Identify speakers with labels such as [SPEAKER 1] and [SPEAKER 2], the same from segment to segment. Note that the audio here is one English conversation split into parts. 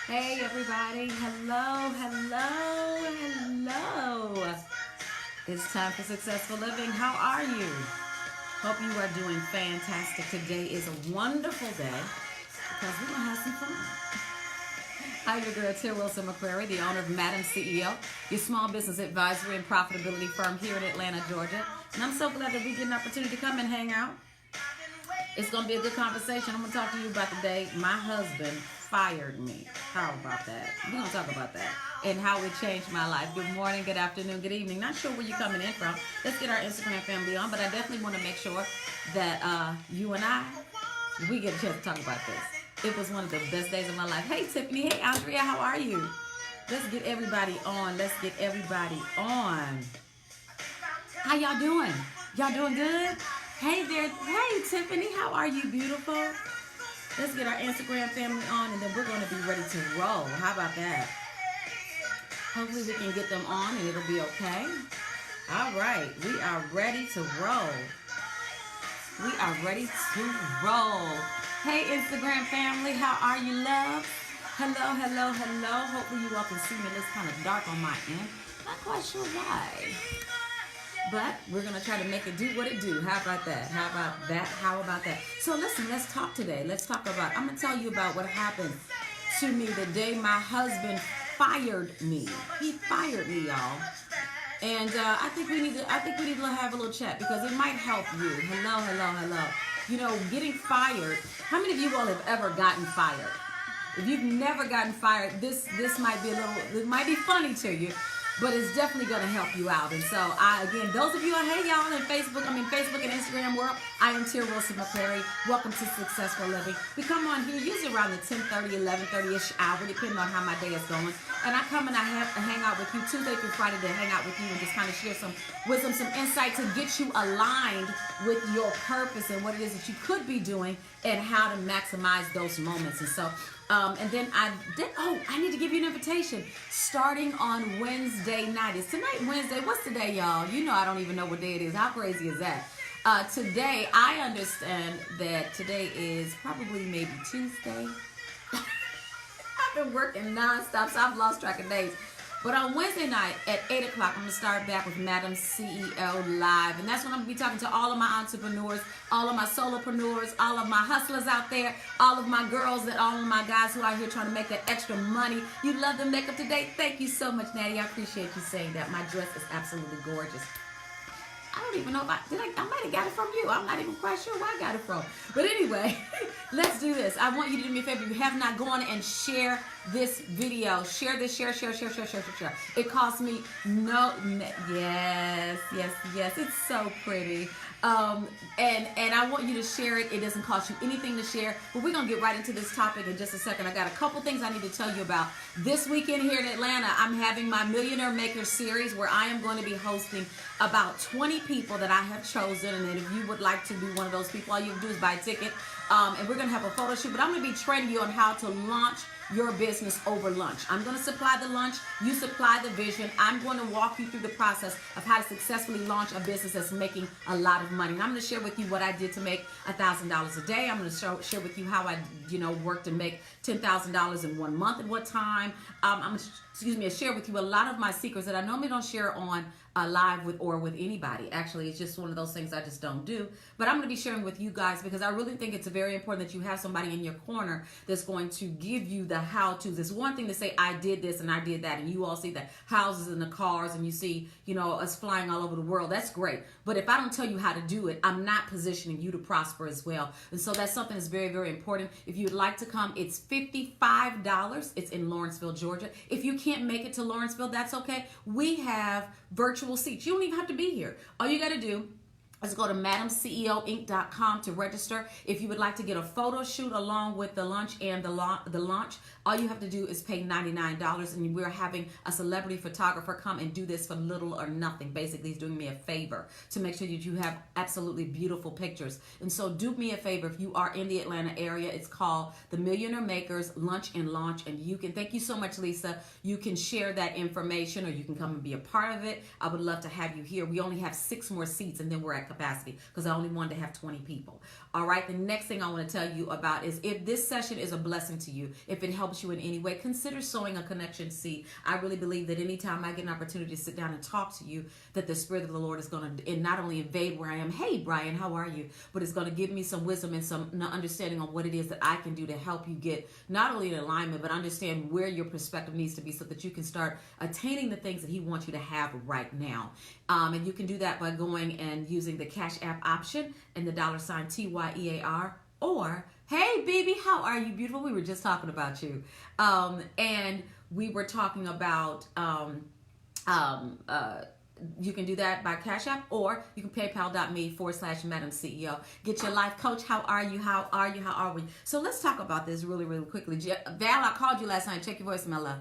[SPEAKER 1] Hey everybody, hello, hello, hello. It's time for successful living. How are you? Hope you are doing fantastic. Today is a wonderful day because we're going to have some fun. Hi, your girl, Tia Wilson McCrary, the owner of MadamCEO, your small business advisory and profitability firm here in Atlanta, Georgia. And I'm so glad that we get an opportunity to come and hang out. It's going to be a good conversation. I'm going to talk to you about the day my husband fired me. How about that? We're going to talk about that and how it changed my life. Good morning, good afternoon, good evening. Not sure where you're coming in from. Let's get our Instagram family on, but I definitely want to make sure that you and we get a chance to talk about this. It was one of the best days of my life. Hey, Tiffany. Hey, Andrea. How are you? Let's get everybody on. Let's get everybody on. How y'all doing? Y'all doing good? Hey there. Hey, Tiffany. How are you, beautiful? Let's get our Instagram family on, and then we're going to be ready to roll. How about that? Hopefully we can get them on, and it'll be okay. All right. We are ready to roll. We are ready to roll. Hey, Instagram family. How are you, love? Hello, hello, hello. Hopefully you all can see me. It's kind of dark on my end. Not quite sure why. But we're going to try to make it do what it do. How about that? How about that? How about that? So listen, let's talk today. Let's talk about, I'm going to tell you about what happened to me the day my husband fired me. He fired me, y'all. And I think we need to have a little chat because it might help you. Hello, hello, hello. You know, getting fired. How many of you all have ever gotten fired? If you've never gotten fired, this might be it might be funny to you. But it's definitely going to help you out. And so, again, those of you, hey, y'all, in Facebook and Instagram world, I am Tia Wilson McCrary. Welcome to Successful Living. We come on here usually around the 10:30, 11:30-ish hour, depending on how my day is going. And I come and I hang out with you Tuesday through Friday to hang out with you and just kind of share some wisdom, some insight to get you aligned with your purpose and what it is that you could be doing and how to maximize those moments. And so, and then I need to give you an invitation. Starting on Wednesday night. Is tonight Wednesday? What's the day, y'all? You know I don't even know what day it is. How crazy is that? Today, I understand that today is probably maybe Tuesday. I've been working nonstop, so I've lost track of days. But on Wednesday night at 8 o'clock, I'm going to start back with Madam CEO Live. And that's when I'm going to be talking to all of my entrepreneurs, all of my solopreneurs, all of my hustlers out there, all of my girls, and all of my guys who are out here trying to make that extra money. You love the makeup today? Thank you so much, Natty. I appreciate you saying that. My dress is absolutely gorgeous. I don't even know if I might have got it from you. I'm not even quite sure where I got it from. But anyway, let's do this. I want you to do me a favor. If you have not, go on and share this video. Share this, share. It costs me yes. It's so pretty. And I want you to share it. It doesn't cost you anything to share. But we're going to get right into this topic in just a second. I got a couple things I need to tell you about. This weekend here in Atlanta, I'm having my Millionaire Maker series where I am going to be hosting about 20 people that I have chosen. And then if you would like to be one of those people, all you have to do is buy a ticket. And we're going to have a photo shoot. But I'm going to be training you on how to launch your business over lunch. I'm going to supply the lunch. You supply the vision. I'm going to walk you through the process of how to successfully launch a business that's making a lot of money. And I'm going to share with you what I did to make $1,000 a day. I'm going to share with you how I, worked to make $10,000 in 1 month at what time. I'm going to share with you a lot of my secrets that I normally don't share on live with anybody. Actually, it's just one of those things I just don't do. But I'm going to be sharing with you guys because I really think it's very important that you have somebody in your corner that's going to give you the how-tos. It's one thing to say, I did this and I did that, and you all see the houses and the cars and you see, us flying all over the world. That's great. But if I don't tell you how to do it, I'm not positioning you to prosper as well. And so that's something that's very, very important. If you'd like to come, it's $55. It's in Lawrenceville, Georgia. If you can't make it to Lawrenceville, that's okay. We have virtual seats. You don't even have to be here. All you got to do is go to MadamCEOinc.com to register. If you would like to get a photo shoot along with the lunch and the launch, all you have to do is pay $99, and we're having a celebrity photographer come and do this for little or nothing. Basically, he's doing me a favor to make sure that you have absolutely beautiful pictures. And so do me a favor, if you are in the Atlanta area, it's called the Millionaire Makers Lunch and Launch, and you can, thank you so much, Lisa, you can share that information or you can come and be a part of it. I would love to have you here. We only have 6 more seats, and then we're at at capacity because I only wanted to have 20 people. All right. The next thing I want to tell you about is if this session is a blessing to you, if it helps you in any way, consider sowing a connection seed. I really believe that anytime I get an opportunity to sit down and talk to you, that the Spirit of the Lord is going to not only invade where I am, hey, Brian, how are you? But it's going to give me some wisdom and some understanding on what it is that I can do to help you get not only in alignment, but understand where your perspective needs to be so that you can start attaining the things that He wants you to have right now. And you can do that by going and using the Cash App option and the $ TYEAR, or hey, baby, how are you, beautiful? We were just talking about you. And we were talking about you can do that by Cash App, or you can paypal.me/MadamCEO. Get your life coach. How are you? How are you? How are we? So let's talk about this really, really quickly. Val, I called you last night. Check your voice, my love.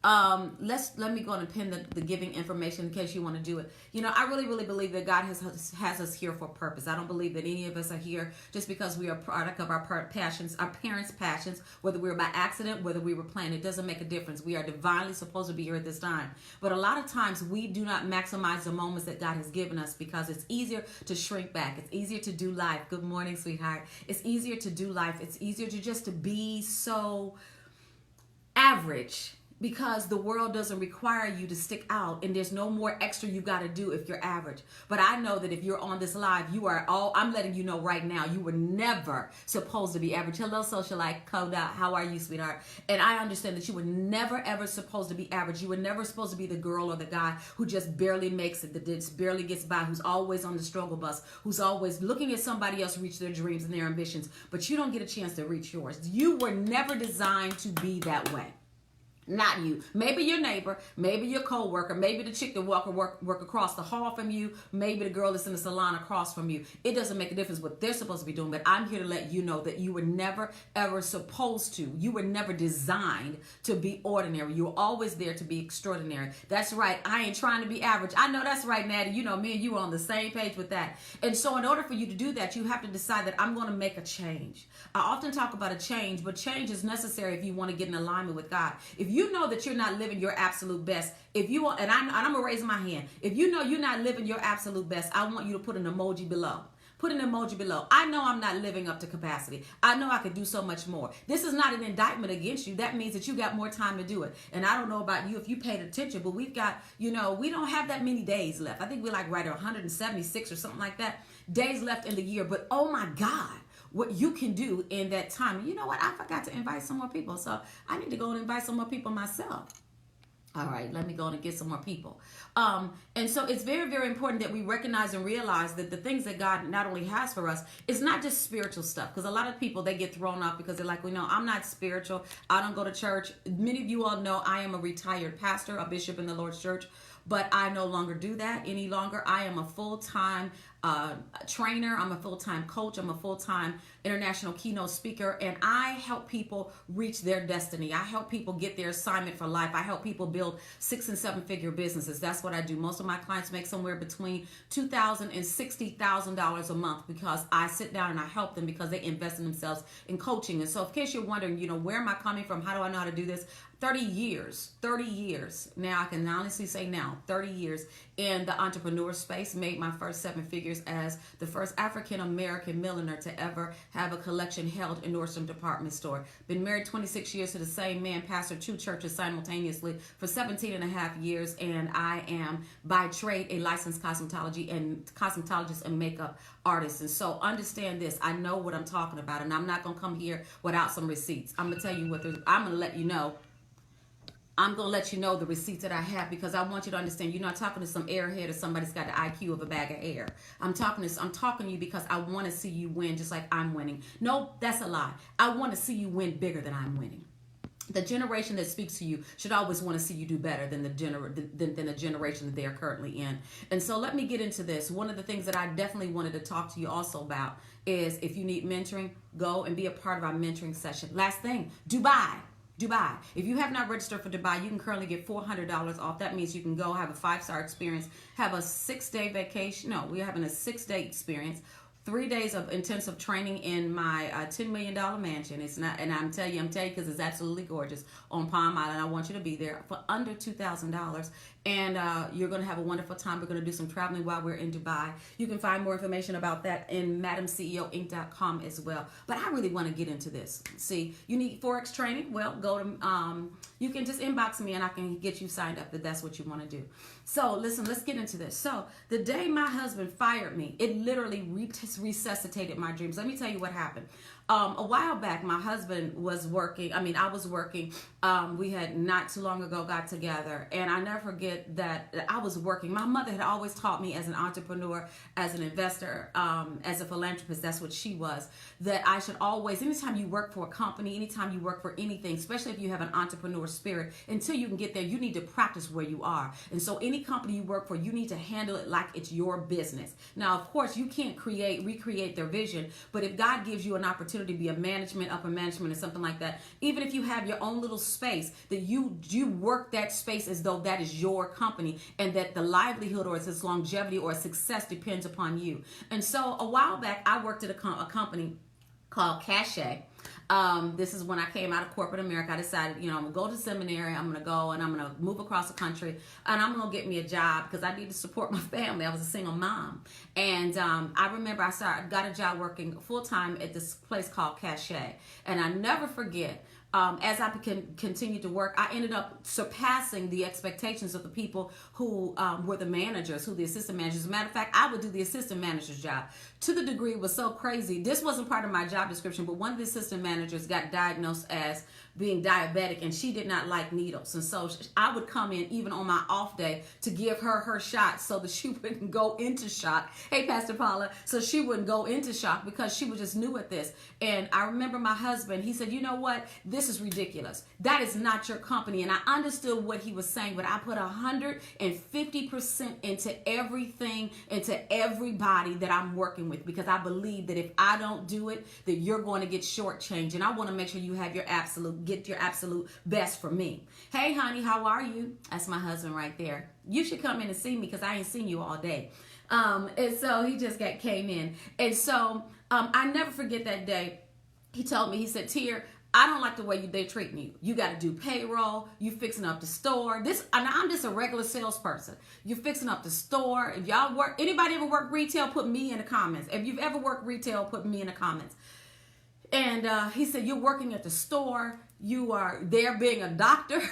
[SPEAKER 1] Let me go and pin the giving information in case you want to do it. You know, I really, really believe that God has us here for a purpose. I don't believe that any of us are here just because we are a product of our passions, our parents' passions, whether we were by accident, whether we were planned. It doesn't make a difference. We are divinely supposed to be here at this time. But a lot of times we do not maximize the moments that God has given us because it's easier to shrink back. It's easier to do life. Good morning, sweetheart. It's easier to do life. It's easier to just to be so average, because the world doesn't require you to stick out, and there's no more extra you got to do if you're average. But I know that if you're on this live, I'm letting you know right now, you were never supposed to be average. Hello, socialite Coda. How are you, sweetheart? And I understand that you were never, ever supposed to be average. You were never supposed to be the girl or the guy who just barely makes it, that just barely gets by, who's always on the struggle bus, who's always looking at somebody else reach their dreams and their ambitions, but you don't get a chance to reach yours. You were never designed to be that way. Not you. Maybe your neighbor, maybe your co-worker, maybe the chick that work across the hall from you, maybe the girl that's in the salon across from you. It doesn't make a difference what they're supposed to be doing, but I'm here to let you know that you were never, ever supposed to. You were never designed to be ordinary. You were always there to be extraordinary. That's right. I ain't trying to be average. I know that's right, Natty. You know, me and you are on the same page with that. And so in order for you to do that, you have to decide that I'm going to make a change. I often talk about a change, but change is necessary if you want to get in alignment with God. If you know that you're not living your absolute best, if you want, and I'm gonna raise my hand, if you know you're not living your absolute best, I want you to put an emoji below. Put an emoji below. I know I'm not living up to capacity. I know I could do so much more. This is not an indictment against you. That means that you got more time to do it. And I don't know about you if you paid attention, but we've got, we don't have that many days left. I think we're like right at 176 or something like that days left in the year. But oh my God, what you can do in that time. You know what? I forgot to invite some more people. So I need to go and invite some more people myself. All right, let me go and get some more people. And so it's very, very important that we recognize and realize that the things that God not only has for us is not just spiritual stuff. Because a lot of people, they get thrown off because they're like, well, no, I'm not spiritual. I don't go to church. Many of you all know I am a retired pastor, a bishop in the Lord's church. But I no longer do that any longer. I am a full-time trainer. I'm a full-time coach. I'm a full-time international keynote speaker, and I help people reach their destiny. I help people get their assignment for life. I help people build 6- and 7-figure businesses. That's what I do. Most of my clients make somewhere between $2,000 and $60,000 a month because I sit down and I help them because they invest in themselves in coaching. And so in case you're wondering, where am I coming from? How do I know how to do this? 30 years. Now I can honestly say 30 years in the entrepreneur space. Made my first 7 figures as the first African-American millionaire to ever have a collection held in Nordstrom department store. Been married 26 years to the same man, pastored 2 churches simultaneously for 17 and a half years. And I am by trade a licensed cosmetologist and makeup artist. And so understand this. I know what I'm talking about, and I'm not going to come here without some receipts. I'm going to tell you I'm going to let you know. I'm going to let you know the receipts that I have because I want you to understand you're not talking to some airhead or somebody's got the IQ of a bag of hair. I'm talking to you because I want to see you win just like I'm winning. No, that's a lie. I want to see you win bigger than I'm winning. The generation that speaks to you should always want to see you do better than the generation that they are currently in. And so let me get into this. One of the things that I definitely wanted to talk to you also about is if you need mentoring, go and be a part of our mentoring session. Last thing, Dubai. If you have not registered for Dubai, you can currently get $400 off. That means you can go have a 5-star experience, have a 6-day vacation. No, we're having a 6-day experience. 3 days of intensive training in my $10 million mansion. It's not, and I'm telling you because it's absolutely gorgeous on Palm Island. I want you to be there for under $2,000. and you're going to have a wonderful time. We're going to do some traveling while we're in Dubai. You can find more information about that in MadamCEOinc.com as well. But I really want to get into this. See, you need Forex training? Well, go to, you can just inbox me and I can get you signed up if that's what you want to do. So listen, let's get into this. So the day my husband fired me, it literally resuscitated my dreams. Let me tell you what happened. A while back, my husband was working. I mean, I was working. We had not too long ago got together, and I never forget that I was working. My mother had always taught me as an entrepreneur, as an investor, as a philanthropist, that's what she was, that I should always, anytime you work for a company, anytime you work for anything, especially if you have an entrepreneur spirit, until you can get there, you need to practice where you are. And so any company you work for, you need to handle it like it's your business. Now, of course, you can't recreate their vision, but if God gives you an opportunity to be a management, upper management, or something like that, even if you have your own little space, that you work that space as though that is your company, and that the livelihood or its longevity or success depends upon you. And so a while back, I worked at a company called Cachet. This is when I came out of corporate America. I decided, I'm going to go to seminary. I'm going to go and I'm going to move across the country, and I'm going to get me a job because I need to support my family. I was a single mom. And I remember I got a job working full-time at this place called Cachet. And I never forget, as I continued to work, I ended up surpassing the expectations of the people who were the managers, the assistant managers. As a matter of fact, I would do the assistant manager's job. To the degree it was so crazy. This wasn't part of my job description, but one of the assistant managers got diagnosed as being diabetic, and she did not like needles. And so I would come in even on my off day to give her shot so that she wouldn't go into shock. Hey, Pastor Paula. So she wouldn't go into shock because she was just new at this. And I remember my husband, he said, you know what? This is ridiculous. That is not your company. And I understood what he was saying, but I put 150% into everything, into everybody that I'm working with, because I believe that if I don't do it, that you're going to get shortchanged. And I want to make sure you have get your absolute best for me. Hey, honey, how are you? That's my husband right there. You should come in and see me because I ain't seen you all day. And so he just came in. And so I never forget that day. He told me, he said, Tier, I don't like the way they're treating you. You got to do payroll. You fixing up the store. I'm just a regular salesperson. You're fixing up the store. If y'all anybody ever work retail, put me in the comments. If you've ever worked retail, put me in the comments. And he said, you're working at the store. You are there being a doctor.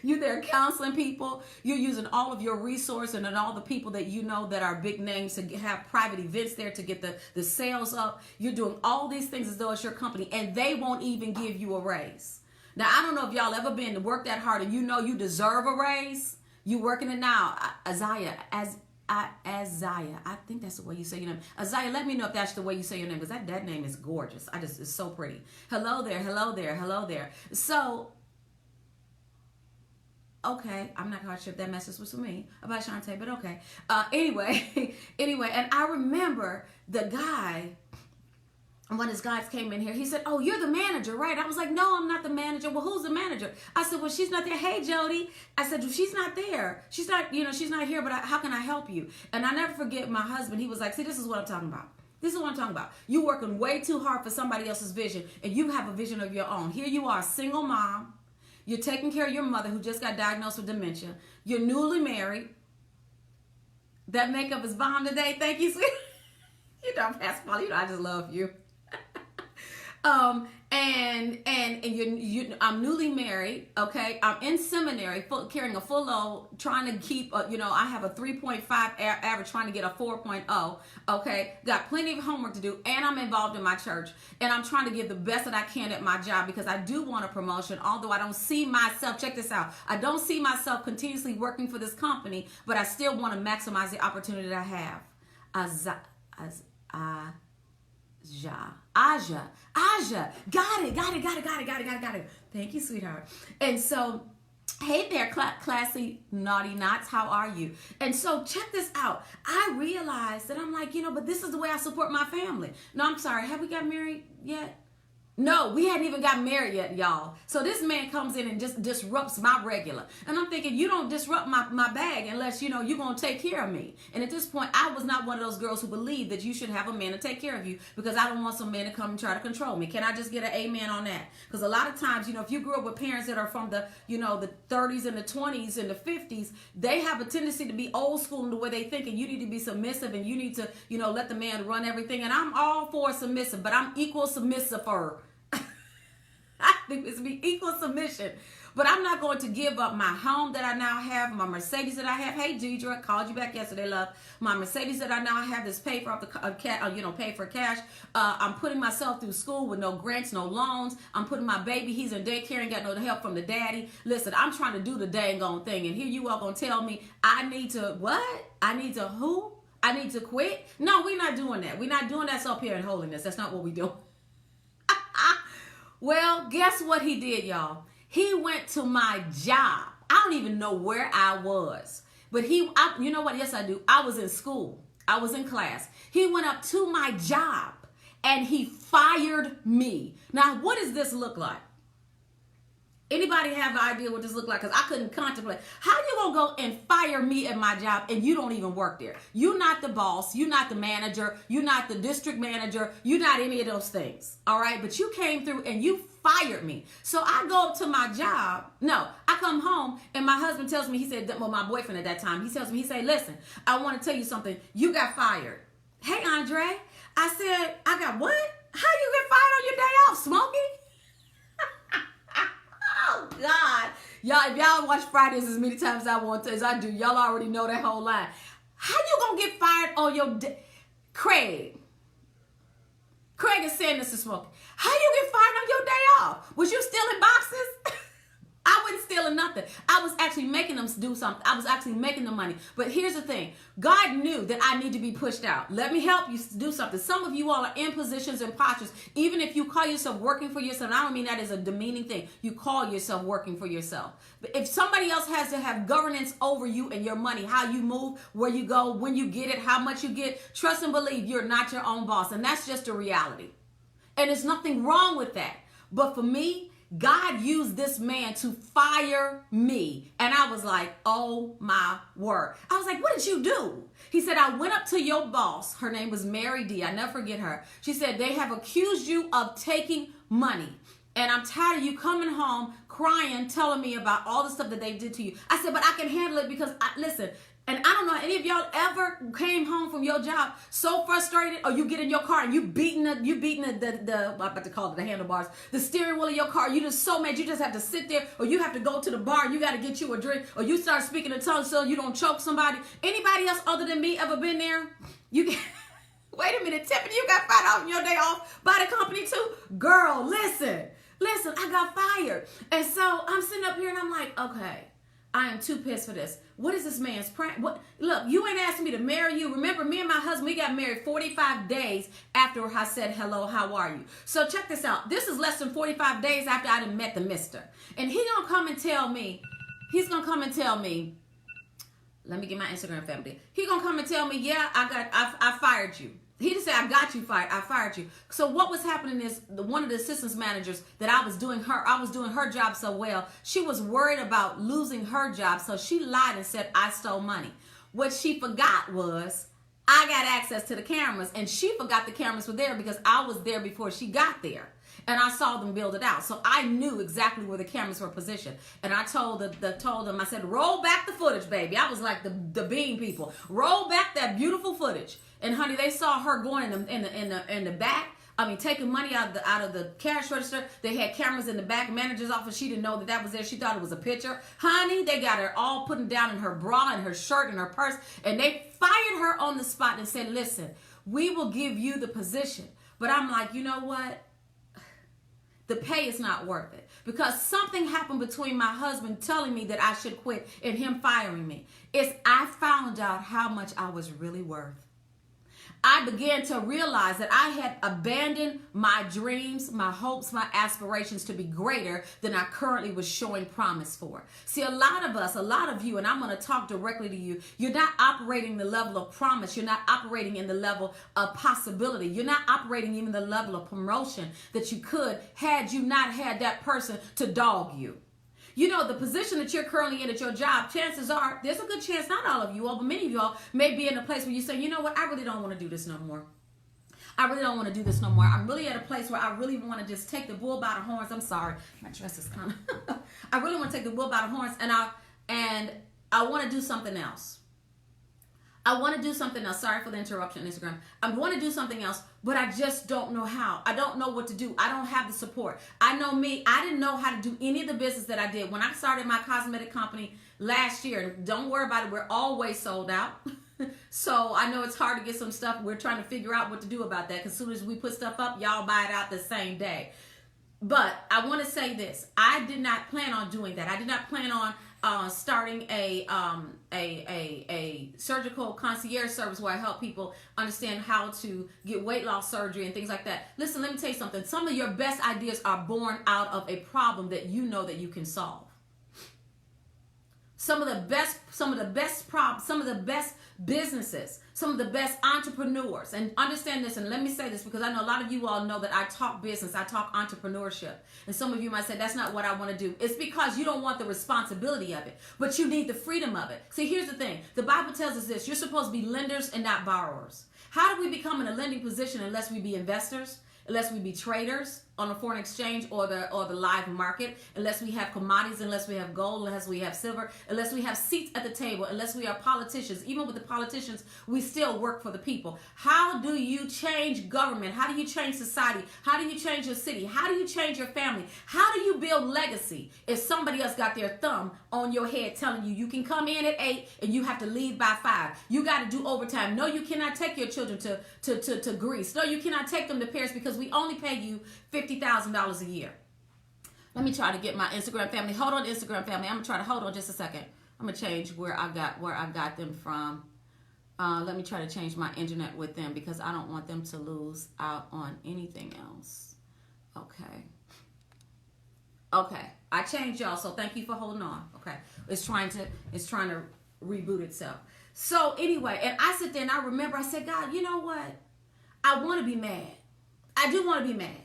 [SPEAKER 1] You're there counseling people. You're using all of your resources and all the people that you know that are big names to have private events there to get the sales up. You're doing all these things as though it's your company, and they won't even give you a raise. Now, I don't know if y'all ever been to work that hard and you know you deserve a raise. You working it now. Isaiah, I think that's the way you say your name. Isaiah, let me know if that's the way you say your name, because that name is gorgeous. It's so pretty. Hello there, hello there, hello there. So, okay, I'm not quite sure if that message was for me about Shantae, but okay. Anyway, and I remember the guy, when his guys came in here, he said, oh, you're the manager, right? I was like, no, I'm not the manager. Well, who's the manager? I said, well, she's not there. Hey, Jody. I said, well, she's not there. She's not here, but how can I help you? And I never forget my husband. He was like, see, this is what I'm talking about. This is what I'm talking about. You working way too hard for somebody else's vision, and you have a vision of your own. Here you are, a single mom. You're taking care of your mother who just got diagnosed with dementia. You're newly married. That makeup is bomb today. Thank you, sweet. You know, Pastor Paul, I just love you. I'm newly married, okay? I'm in seminary, carrying a full load, trying to keep, I have a 3.5 average, trying to get a 4.0, okay? Got plenty of homework to do, and I'm involved in my church, and I'm trying to give the best that I can at my job, because I do want a promotion, although I don't see myself, check this out, I don't see myself continuously working for this company, but I still want to maximize the opportunity that I have. Aja. Got it. Thank you, sweetheart. And so, hey there, classy naughty knots. How are you? And so, check this out. I realized that I'm like, but this is the way I support my family. No, I'm sorry. Have we got married yet? No, we hadn't even got married yet, y'all. So this man comes in and just disrupts my regular. And I'm thinking, you don't disrupt my bag unless, you're going to take care of me. And at this point, I was not one of those girls who believed that you should have a man to take care of you, because I don't want some man to come and try to control me. Can I just get an amen on that? Because a lot of times, if you grew up with parents that are from the 30s and the 20s and the 50s, they have a tendency to be old school in the way they think, and you need to be submissive, and you need to, let the man run everything. And I'm all for submissive, but I'm equal submissive-er. I think it's be equal submission. But I'm not going to give up my home that I now have, my Mercedes that I have. Hey, Deidre, called you back yesterday, love. My Mercedes that I now have that's paid for paid for cash. I'm putting myself through school with no grants, no loans. I'm putting my baby, he's in daycare and got no help from the daddy. Listen, I'm trying to do the dang on thing. And here you are going to tell me I need to what? I need to who? I need to quit? No, we're not doing that. We're not doing that up here in holiness. That's not what we do. Well, guess what he did, y'all? He went to my job. I don't even know where I was. But you know what? Yes, I do. I was in school. I was in class. He went up to my job and he fired me. Now, what does this look like? Anybody have an idea what this look like? Because I couldn't contemplate. How you gonna go and fire me at my job and you don't even work there? You're not the boss. You're not the manager. You're not the district manager. You're not any of those things. All right? But you came through and you fired me. So I go up to my job. No, I come home and my husband tells me, he said, well, my boyfriend at that time, he tells me, he said, listen, I want to tell you something. You got fired. Hey, Andre. I said, I got what? How you get fired on your day off, Smokey? Oh, God. Y'all, if y'all watch Fridays as many times as I do, y'all already know that whole line. How you gonna get fired on your day? Craig is saying this to Smokey. How you get fired on your day off? Was you stealing boxes? I wasn't stealing nothing. I was actually making them do something. I was actually making the money. But here's the thing. God knew that I need to be pushed out. Let me help you do something. Some of you all are in positions and postures. Even if you call yourself working for yourself, and I don't mean that as a demeaning thing. You call yourself working for yourself. But if somebody else has to have governance over you and your money, how you move, where you go, when you get it, how much you get, trust and believe you're not your own boss. And that's just a reality. And there's nothing wrong with that. But for me, God used this man to fire me. And I was like, oh my word. I was like, what did you do? He said, I went up to your boss. Her name was Mary D. I never forget her. She said, they have accused you of taking money. And I'm tired of you coming home crying, telling me about all the stuff that they did to you. I said, but I can handle it because, listen, and I don't know, any of y'all ever came home from your job so frustrated, or you get in your car and you beating the I'm about to call it the handlebars, the steering wheel of your car. You just so mad you just have to sit there, or you have to go to the bar and you got to get you a drink, or you start speaking in tongues so you don't choke somebody. Anybody else other than me ever been there? Wait a minute, Tiffany, you got fired on your day off by the company too? Girl, listen, I got fired. And so I'm sitting up here and I'm like, okay, I am too pissed for this. What is this man's prank? What? Look, you ain't asking me to marry you. Remember, me and my husband, we got married 45 days after I said, hello, how are you? So check this out. This is less than 45 days after I done met the mister. And he's going to come and tell me, let me get my Instagram family. He's going to come and tell me, yeah, I fired you. He just said, I got you fired. I fired you. So what was happening is one of the assistance managers that I was doing her job so well. She was worried about losing her job. So she lied and said, I stole money. What she forgot was I got access to the cameras, and she forgot the cameras were there because I was there before she got there. And I saw them build it out. So I knew exactly where the cameras were positioned. And I told them, I said, roll back the footage, baby. I was like the bean people. Roll back that beautiful footage. And honey, they saw her going in the back. I mean, taking money out of the cash register. They had cameras in the back manager's office. She didn't know that was there. She thought it was a picture. Honey, they got her all putting down in her bra and her shirt and her purse. And they fired her on the spot and said, listen, we will give you the position. But I'm like, you know what? The pay is not worth it, because something happened between my husband telling me that I should quit and him firing me. I found out how much I was really worth. I began to realize that I had abandoned my dreams, my hopes, my aspirations to be greater than I currently was showing promise for. See, a lot of us, a lot of you, and I'm going to talk directly to you, you're not operating the level of promise. You're not operating in the level of possibility. You're not operating even the level of promotion that you could had you not had that person to dog you. You know, the position that you're currently in at your job, chances are, there's a good chance, not all of you all, but many of you all may be in a place where you say, you know what, I really don't want to do this no more. I really don't want to do this no more. I'm really at a place where I really want to just take the bull by the horns. I'm sorry, my dress is kind of, I really want to take the bull by the horns and I want to do something else. I want to do something else. Sorry for the interruption, Instagram. I want to do something else, but I just don't know how. I don't know what to do. I don't have the support. I know me. I didn't know how to do any of the business that I did. When I started my cosmetic company last year, don't worry about it. We're always sold out. So I know it's hard to get some stuff. We're trying to figure out what to do about that because as soon as we put stuff up, y'all buy it out the same day. But I want to say this. I did not plan on doing that. I did not plan on starting a surgical concierge service where I help people understand how to get weight loss surgery and things like that. Listen, let me tell you something. Some of your best ideas are born out of a problem that you know that you can solve. Some of the best businesses, some of the best entrepreneurs, and understand this, and let me say this because I know a lot of you all know that I talk business, I talk entrepreneurship, and some of you might say that's not what I want to do. It's because you don't want the responsibility of it, but you need the freedom of it. See, here's the thing. The Bible tells us this. You're supposed to be lenders and not borrowers. How do we become in a lending position unless we be investors? Unless we be traders on a foreign exchange or the live market, unless we have commodities, unless we have gold, unless we have silver, unless we have seats at the table, unless we are politicians. Even with the politicians, we still work for the people. How do you change government? How do you change society? How do you change your city? How do you change your family? How do you build legacy if somebody else got their thumb on your head telling you can come in at 8 and you have to leave by 5? You got to do overtime. No, you cannot take your children to Greece. No, you cannot take them to Paris because we only pay you $50,000 a year. Let me try to get my Instagram family. Hold on, Instagram family. I'm gonna try to hold on just a second. I'm gonna change where I got them from. Let me try to change my internet with them because I don't want them to lose out on anything else. Okay. I changed y'all, so thank you for holding on. Okay. It's trying to reboot itself. So anyway, and I sit there and I remember I said, God, you know what? I want to be mad. I do want to be mad.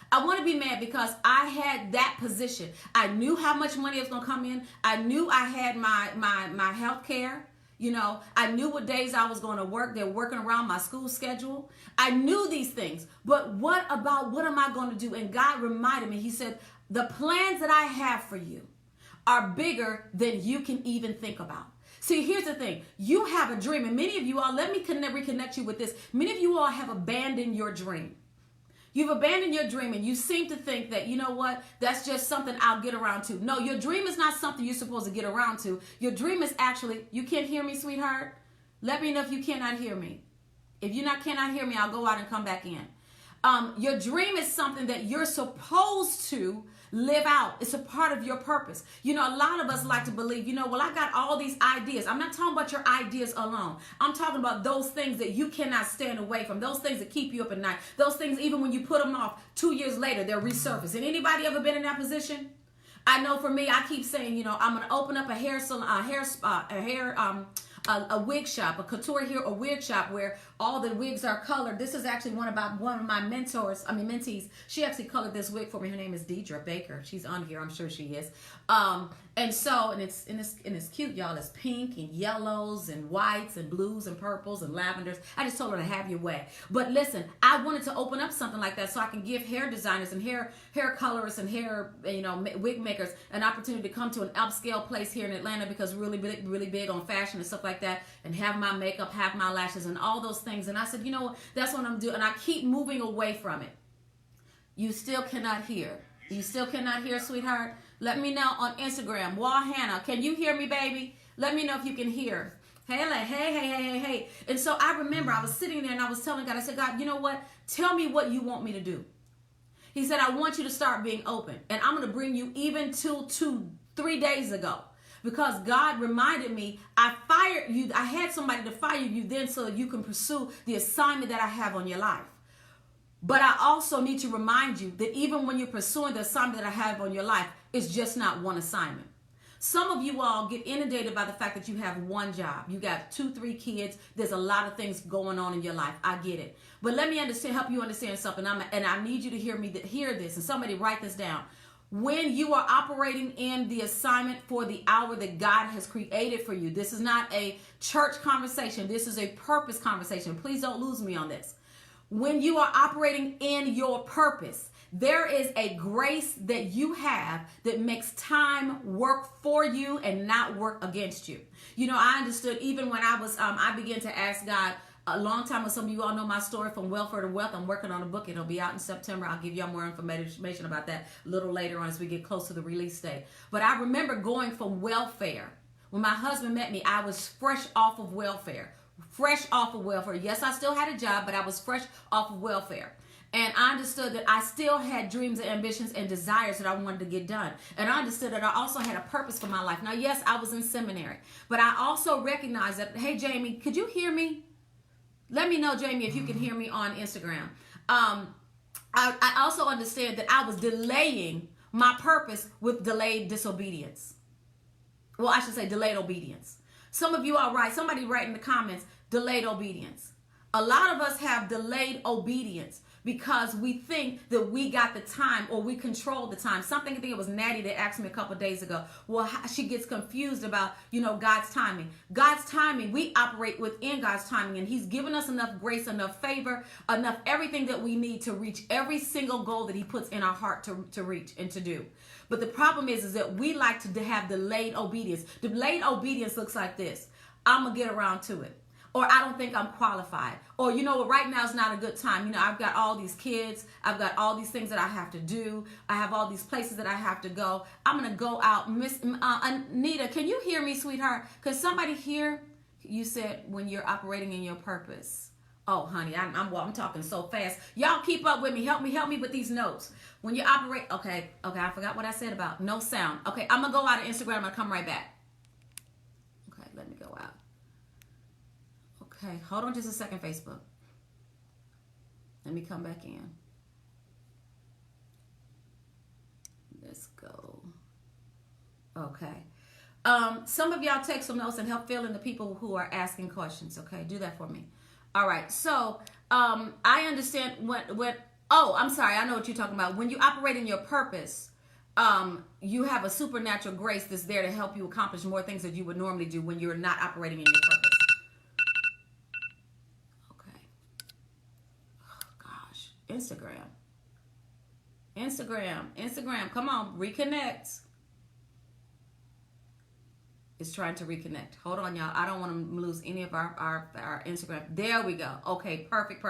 [SPEAKER 1] I want to be mad because I had that position. I knew how much money was going to come in. I knew I had my health care. You know, I knew what days I was going to work. They're working around my school schedule. I knew these things. But what am I going to do? And God reminded me. He said, the plans that I have for you are bigger than you can even think about. See, here's the thing. You have a dream. And many of you all, let me reconnect you with this. Many of you all have abandoned your dream. You've abandoned your dream and you seem to think that, you know what, that's just something I'll get around to. No, your dream is not something you're supposed to get around to. Your dream is actually, you can't hear me, sweetheart? Let me know if you cannot hear me. If you cannot hear me, I'll go out and come back in. Your dream is something that you're supposed to live out. It's a part of your purpose. You know, a lot of us like to believe, well, I got all these ideas. I'm not talking about your ideas alone. I'm talking about those things that you cannot stand away from. Those things that keep you up at night. Those things, even when you put them off, 2 years later, they're resurfaced. And anybody ever been in that position? I know for me, I keep saying, I'm going to open up a hair salon, a wig shop, a couture hair, a wig shop where all the wigs are colored. This is actually one of my mentees. She actually colored this wig for me. Her name is Deidre Baker. She's on here. I'm sure she is. And it's cute, y'all. It's pink and yellows and whites and blues and purples and lavenders. I just told her to have your way. But listen, I wanted to open up something like that so I can give hair designers and hair colorists and hair wig makers an opportunity to come to an upscale place here in Atlanta because we're really big on fashion and stuff like that, and have my makeup, have my lashes, and all those things. And I said, that's what I'm doing. And I keep moving away from it. You still cannot hear. You still cannot hear, sweetheart? Let me know on Instagram. Wall Hannah, can you hear me, baby? Let me know if you can hear. Hey. And so I remember I was sitting there and I was telling God, I said, God, you know what? Tell me what you want me to do. He said, I want you to start being open. And I'm going to bring you even to 3 days ago. because God reminded me, I fired you. I had somebody to fire you then so you can pursue the assignment that I have on your life. But I also need to remind you that even when you're pursuing the assignment that I have on your life, it's just not one assignment. Some of you all get inundated by the fact that you have one job. You got 2, 3 kids. There's a lot of things going on in your life. I get it. But let me help you understand something. And I need you to hear this. And somebody write this down. When you are operating in the assignment for the hour that God has created for you, this is not a church conversation. This is a purpose conversation. Please don't lose me on this. When you are operating in your purpose, there is a grace that you have that makes time work for you and not work against you. You know, I understood even when I began to ask God a long time ago. Some of you all know my story, From Welfare to Wealth. I'm working on a book. It'll be out in September. I'll give y'all more information about that a little later on as we get close to the release date. But I remember going from welfare. When my husband met me, I was fresh off of welfare. Yes, I still had a job, but I was fresh off of welfare. And I understood that I still had dreams and ambitions and desires that I wanted to get done. And I understood that I also had a purpose for my life. Now, yes, I was in seminary, but I also recognized that, hey, Jamie, could you hear me? Let me know, Jamie, if you can hear me on Instagram. I also understand that I was delaying my purpose with delayed disobedience. Well, I should say delayed obedience. Some of you are right. Somebody write in the comments, delayed obedience. A lot of us have delayed obedience because we think that we got the time or we control the time. Something, I think it was Natty that asked me a couple of days ago. Well, she gets confused about, God's timing. God's timing, we operate within God's timing, and he's given us enough grace, enough favor, enough everything that we need to reach every single goal that he puts in our heart to reach and to do. But the problem is that we like to have delayed obedience. Delayed obedience looks like this. I'm going to get around to it. Or I don't think I'm qualified. Or, right now is not a good time. I've got all these kids. I've got all these things that I have to do. I have all these places that I have to go. I'm going to go out. Miss Anita, can you hear me, sweetheart? Can somebody hear? You said when you're operating in your purpose. Oh, honey, I'm talking so fast. Y'all keep up with me. Help me with these notes. When you operate, okay, I forgot what I said about no sound. Okay, I'm going to go out of Instagram. I'm going to come right back. Okay, let me go out. Okay, hold on just a second, Facebook. Let me come back in. Let's go. Okay. Some of y'all take some notes and help fill in the people who are asking questions. Okay, do that for me. All right, so I understand I'm sorry, I know what you're talking about. When you operate in your purpose, you have a supernatural grace that's there to help you accomplish more things that you would normally do when you're not operating in your purpose. Okay. Oh, gosh. Instagram. Come on, reconnect. Is trying to reconnect. Hold on, y'all. I don't want to lose any of our Instagram. There we go. Okay, perfect.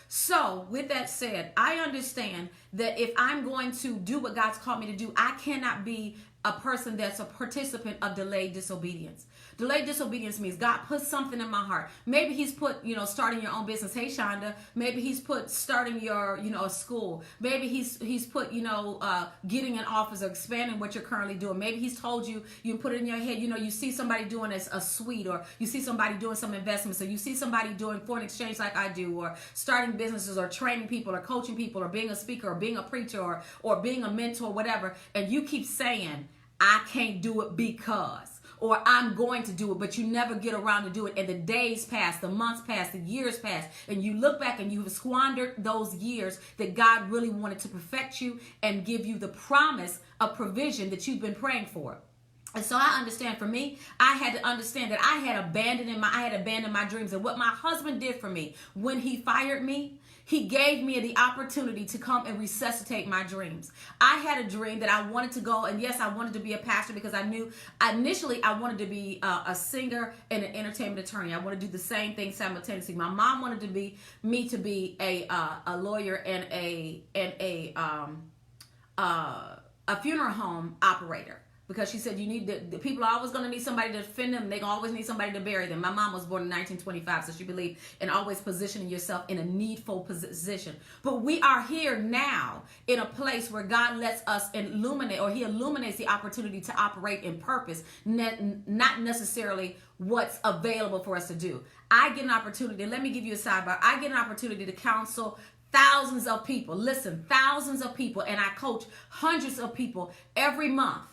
[SPEAKER 1] So, with that said, I understand that if I'm going to do what God's called me to do, I cannot be a person that's a participant of delayed disobedience. Delayed disobedience means God put something in my heart. Maybe he's put, starting your own business. Hey, Shonda. Maybe he's put starting your, a school. Maybe he's put, getting an office or expanding what you're currently doing. Maybe he's told you, you put it in your head, you see somebody doing a suite, or you see somebody doing some investments, or you see somebody doing foreign exchange like I do, or starting businesses, or training people, or coaching people, or being a speaker, or being a preacher, or being a mentor, whatever. And you keep saying, I can't do it because, or I'm going to do it, but you never get around to do it. And the days pass, the months pass, the years pass, and you look back and you've squandered those years that God really wanted to perfect you and give you the promise of provision that you've been praying for. And so I understand, for me, I had to understand that I had abandoned my dreams. And what my husband did for me when he fired me, he gave me the opportunity to come and resuscitate my dreams. I had a dream that I wanted to go, and yes, I wanted to be a pastor because I knew initially I wanted to be a singer and an entertainment attorney. I wanted to do the same thing simultaneously. My mom wanted me to be a lawyer and a funeral home operator. because she said you need the people are always going to need somebody to defend them. They're going to always need somebody to bury them. My mom was born in 1925, so she believed in always positioning yourself in a needful position. But we are here now in a place where God lets us illuminate, or he illuminates the opportunity to operate in purpose, not necessarily what's available for us to do. I get an opportunity. Let me give you a sidebar. I get an opportunity to counsel thousands of people. Listen, thousands of people, and I coach hundreds of people every month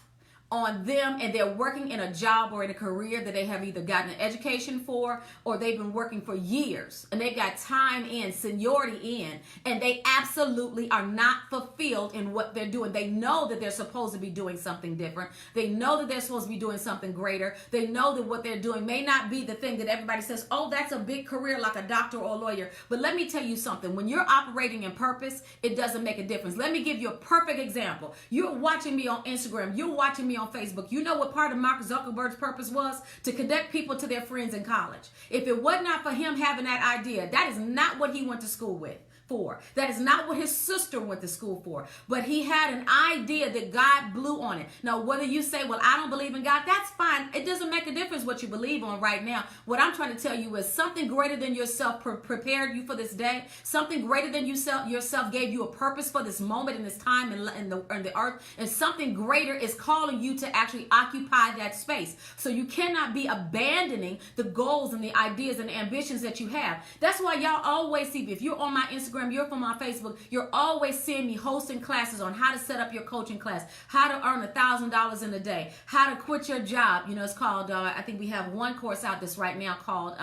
[SPEAKER 1] on them, and they're working in a job or in a career that they have either gotten an education for, or they've been working for years, and they've got time in, seniority in, and they absolutely are not fulfilled in what they're doing. They know that they're supposed to be doing something different. They know that they're supposed to be doing something greater. They know that what they're doing may not be the thing that everybody says, oh, that's a big career like a doctor or a lawyer. But let me tell you something. When you're operating in purpose, it doesn't make a difference. Let me give you a perfect example. You're watching me on Instagram. You're watching me on Facebook. You know what part of Mark Zuckerberg's purpose was? To connect people to their friends in college. If it was not for him having that idea, that is not what he went to school for. That is not what his sister went to school for. But he had an idea that God blew on it. Now, whether you say, well, I don't believe in God, that's fine. It doesn't make a difference what you believe on right now. What I'm trying to tell you is something greater than yourself prepared you for this day. Something greater than yourself gave you a purpose for this moment in this time in the earth. And something greater is calling you to actually occupy that space. So you cannot be abandoning the goals and the ideas and the ambitions that you have. That's why y'all always see, if you're on my Instagram, you're from my Facebook, you're always seeing me hosting classes on how to set up your coaching class, how to earn $1,000 in a day, how to quit your job. You know, it's called, I think we have one course out this right now called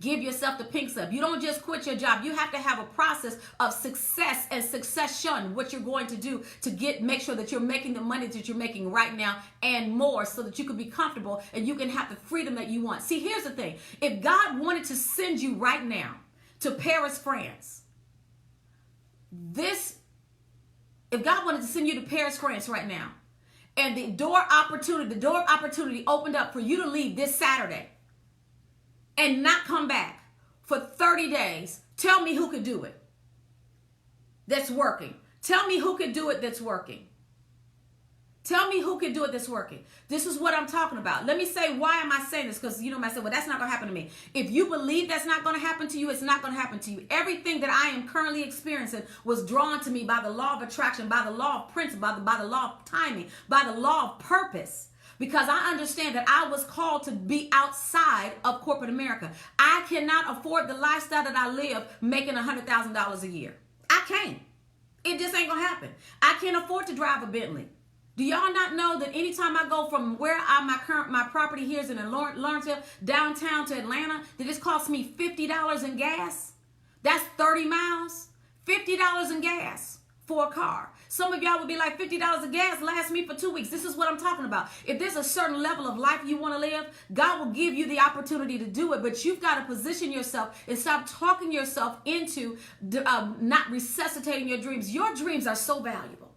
[SPEAKER 1] Give Yourself the Pink Slip. You don't just quit your job. You have to have a process of success and succession, what you're going to do to make sure that you're making the money that you're making right now and more, so that you can be comfortable and you can have the freedom that you want. See, here's the thing. If God wanted to send you right now to Paris, France, if God wanted to send you to Paris, France right now, and the door of opportunity opened up for you to leave this Saturday and not come back for 30 days, tell me who could do it that's working. Tell me who could do it that's working. Tell me who can do it that's working. This is what I'm talking about. Let me say, why am I saying this? Because you might say, well, that's not going to happen to me. If you believe that's not going to happen to you, it's not going to happen to you. Everything that I am currently experiencing was drawn to me by the law of attraction, by the law of principle, by the law of timing, by the law of purpose. Because I understand that I was called to be outside of corporate America. I cannot afford the lifestyle that I live making $100,000 a year. I can't. It just ain't going to happen. I can't afford to drive a Bentley. Do y'all not know that anytime I go from where my property here is in Lawrenceville downtown to Atlanta, that it costs me $50 in gas? That's 30 miles. $50 in gas for a car. Some of y'all would be like, $50 of gas lasts me for 2 weeks. This is what I'm talking about. If there's a certain level of life you want to live, God will give you the opportunity to do it, but you've got to position yourself and stop talking yourself into not resuscitating your dreams. Your dreams are so valuable.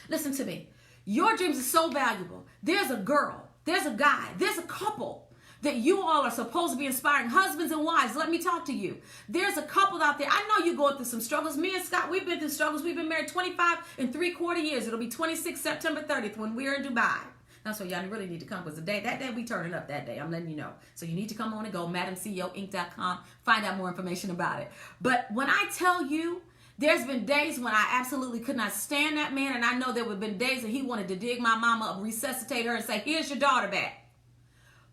[SPEAKER 1] Listen to me. Your dreams are so valuable. There's a girl, there's a guy, there's a couple that you all are supposed to be inspiring. Husbands and wives, let me talk to you. There's a couple out there. I know you're going through some struggles. Me and Scott, we've been through struggles. We've been married 25.75 years. It'll be 26 September 30th when we're in Dubai. That's why y'all really need to come, because that day we turning up that day. I'm letting you know. So you need to come on and go, MadamCEOinc.com. Find out more information about it. But when I tell you, there's been days when I absolutely could not stand that man, and I know there would have been days that he wanted to dig my mama up, resuscitate her, and say, here's your daughter back.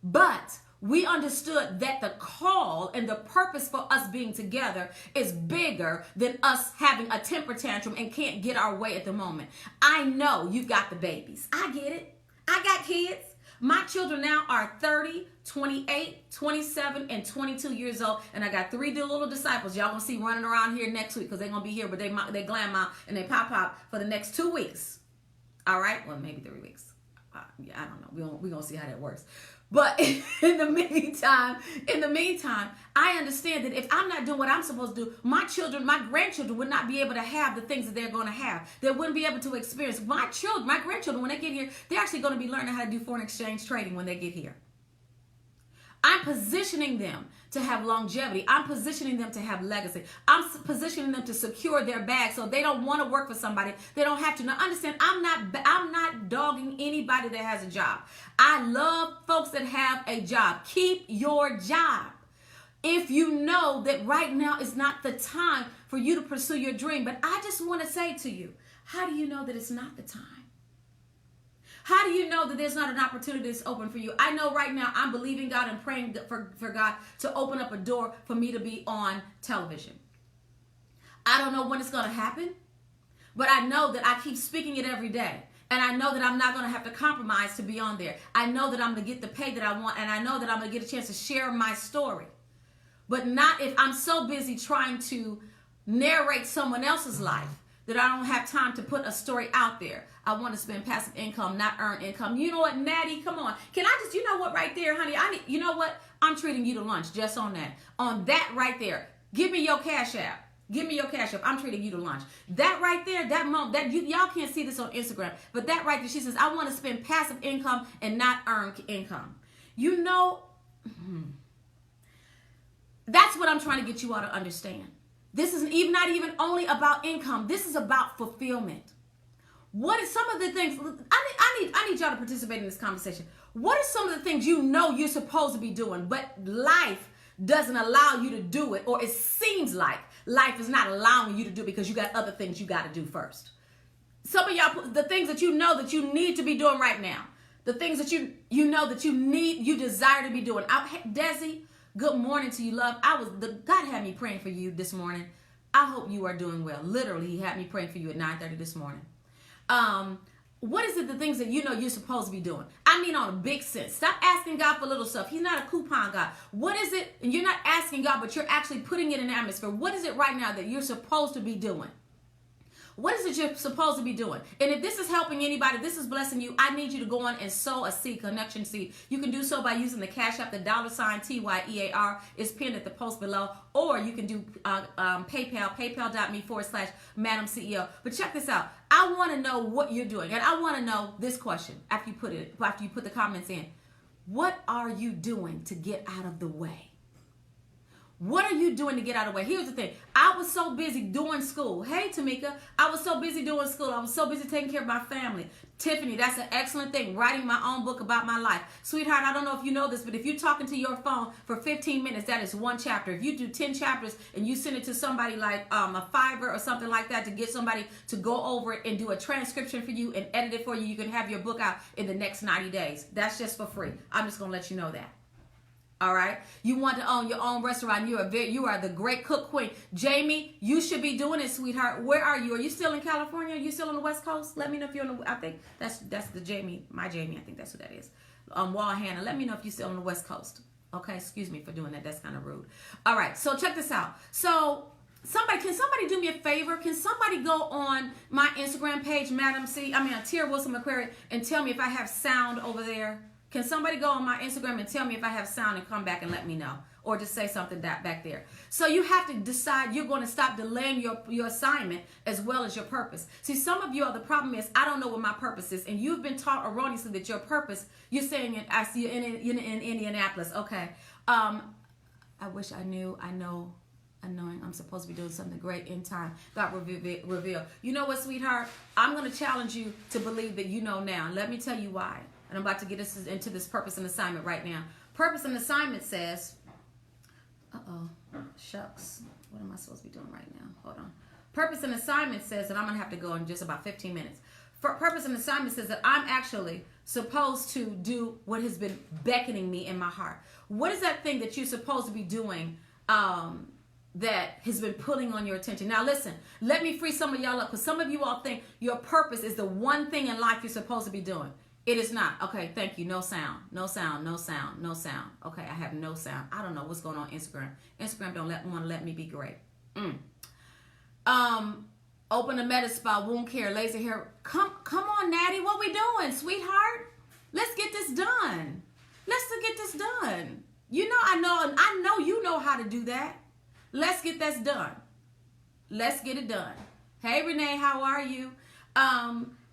[SPEAKER 1] But we understood that the call and the purpose for us being together is bigger than us having a temper tantrum and can't get our way at the moment. I know you've got the babies. I get it. I got kids. My children now are 30, 28, 27, and 22 years old. And I got 3 little disciples y'all gonna see running around here next week, because they're gonna be here, but they grandma and they pop for the next 2 weeks. All right? Well, maybe 3 weeks. Yeah, I don't know. We're gonna see how that works. But in the meantime, I understand that if I'm not doing what I'm supposed to do, my grandchildren would not be able to have the things that they're going to have. They wouldn't be able to experience. My grandchildren, when they get here, they're actually going to be learning how to do foreign exchange trading when they get here. I'm positioning them to have longevity. I'm positioning them to have legacy. I'm positioning them to secure their bag so they don't want to work for somebody. They don't have to. Now understand, I'm not dogging anybody that has a job. I love folks that have a job. Keep your job. If you know that right now is not the time for you to pursue your dream. But I just want to say to you, how do you know that it's not the time? How do you know that there's not an opportunity that's open for you? I know right now I'm believing God and praying for God to open up a door for me to be on television. I don't know when it's going to happen, but I know that I keep speaking it every day. And I know that I'm not going to have to compromise to be on there. I know that I'm going to get the pay that I want, and I know that I'm going to get a chance to share my story. But not if I'm so busy trying to narrate someone else's life that I don't have time to put a story out there. I want to spend passive income, not earn income. You know what, Maddie? Come on. Can I just, you know what, right there, honey? You know what? I'm treating you to lunch just on that. On that right there. Give me your Cash App. Give me your Cash App. I'm treating you to lunch. That right there, that moment, that y'all can't see this on Instagram, but that right there, she says, I want to spend passive income and not earn income. You know, that's what I'm trying to get you all to understand. This is not even only about income. This is about fulfillment. What are some of the things, I need y'all to participate in this conversation. What are some of the things you know you're supposed to be doing, but life doesn't allow you to do it, or it seems like life is not allowing you to do it because you got other things you got to do first? Some of y'all, the things that you know that you need to be doing right now, the things that you know that you desire to be doing. Desi, good morning to you, love. God had me praying for you this morning. I hope you are doing well. Literally, he had me praying for you at 9:30 this morning. What is it, the things that you know you're supposed to be doing? I mean, on a big sense. Stop asking God for little stuff. He's not a coupon God. What is it? And you're not asking God, but you're actually putting it in the atmosphere. What is it right now that you're supposed to be doing? What is it you're supposed to be doing? And if this is helping anybody, this is blessing you, I need you to go on and sow a seed, connection seed. You can do so by using the Cash App, the $TYEAR is pinned at the post below, or you can do PayPal, paypal.me/MadamCEO. But check this out. I want to know what you're doing, and I want to know this question after you put the comments in. What are you doing to get out of the way? What are you doing to get out of the way? Here's the thing. I was so busy doing school. Hey, Tamika. I was so busy doing school. I was so busy taking care of my family. Tiffany, that's an excellent thing. Writing my own book about my life. Sweetheart, I don't know if you know this, but if you're talking to your phone for 15 minutes, that is one chapter. If you do 10 chapters and you send it to somebody like a Fiverr or something like that to get somebody to go over it and do a transcription for you and edit it for you, you can have your book out in the next 90 days. That's just for free. I'm just going to let you know that. All right. You want to own your own restaurant. You are the great cook queen. Jamie, you should be doing it, sweetheart. Where are you? Are you still in California? Are you still on the West Coast? Let me know if you're on the, I think that's the Jamie, my Jamie. I think that's who that is. Wall Hannah. Let me know if you're still on the West Coast. Okay. Excuse me for doing that. That's kind of rude. All right. So check this out. So can somebody do me a favor? Can somebody go on my Instagram page, Tia Wilson McQuarrie, and tell me if I have sound over there? Can somebody go on my Instagram and tell me if I have sound and come back and let me know? Or just say something back there. So you have to decide you're going to stop delaying your assignment as well as your purpose. See, some of you, the problem is, I don't know what my purpose is. And you've been taught erroneously that your purpose, you're saying, I see you in Indianapolis. Okay. I wish I knew, knowing I'm supposed to be doing something great in time. God reveal. You know what, sweetheart? I'm going to challenge you to believe that you know now. Let me tell you why. And I'm about to get us into this purpose and assignment right now. Purpose and assignment says, shucks. What am I supposed to be doing right now? Hold on. Purpose and assignment says that I'm going to have to go in just about 15 minutes. Purpose and assignment says that I'm actually supposed to do what has been beckoning me in my heart. What is that thing that you're supposed to be doing that has been pulling on your attention? Now listen, let me free some of y'all up, because some of you all think your purpose is the one thing in life you're supposed to be doing. It is not. Okay, thank you. No sound. No sound. No sound. No sound. Okay, I have no sound. I don't know what's going on Instagram. Instagram don't want to let me be great. Open a med spa, wound care, laser hair. Come on, Natty. What we doing, sweetheart? Let's get this done. Let's get this done. You know, I know you know how to do that. Let's get this done. Let's get it done. Hey, Renee, how are you?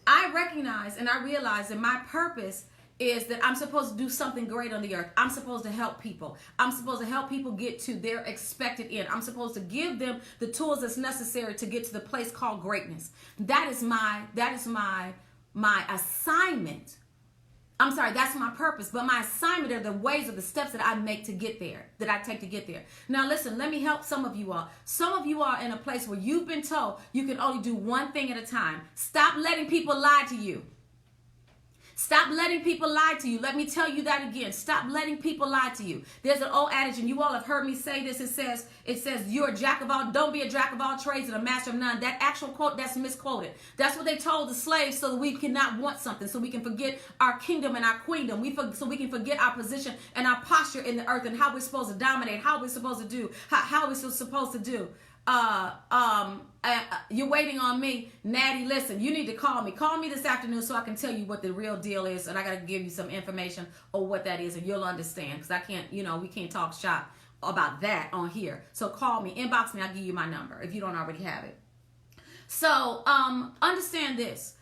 [SPEAKER 1] I recognize and I realize that my purpose is that I'm supposed to do something great on the earth. I'm supposed to help people. I'm supposed to help people get to their expected end. I'm supposed to give them the tools that's necessary to get to the place called greatness. That is my assignment. I'm sorry, that's my purpose. But my assignment are the ways or the steps that I make to get there, that I take to get there. Now listen, let me help some of you all. Some of you are in a place where you've been told you can only do one thing at a time. Stop letting people lie to you. Stop letting people lie to you. Let me tell you that again. Stop letting people lie to you. There's an old adage, and you all have heard me say this. It says, you're a jack of all, don't be a jack of all trades and a master of none. That actual quote, that's misquoted. That's what they told the slaves so that we cannot want something, so we can forget our kingdom and our queendom. So we can forget our position and our posture in the earth and how we're supposed to dominate, how we're supposed to do, how we're supposed to do. You're waiting on me. Natty, listen, you need to call me. Call me this afternoon so I can tell you what the real deal is, and I got to give you some information on what that is, and you'll understand, because I can't, we can't talk shop about that on here. So call me, inbox me, I'll give you my number if you don't already have it. So understand this.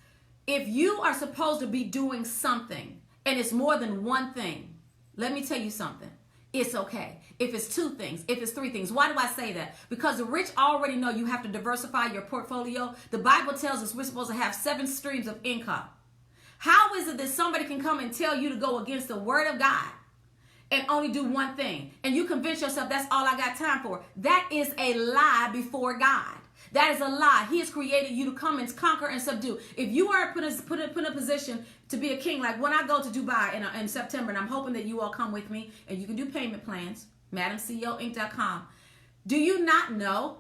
[SPEAKER 1] If you are supposed to be doing something and it's more than one thing, let me tell you something. It's okay. If it's two things, if it's three things. Why do I say that? Because the rich already know you have to diversify your portfolio. The Bible tells us we're supposed to have 7 streams of income. How is it that somebody can come and tell you to go against the word of God and only do one thing, and you convince yourself that's all I got time for? That is a lie before God. That is a lie. He has created you to come and conquer and subdue. If you are put in a position to be a king, like when I go to Dubai in September, and I'm hoping that you all come with me, and you can do payment plans, MadamCEOinc.com. Do you not know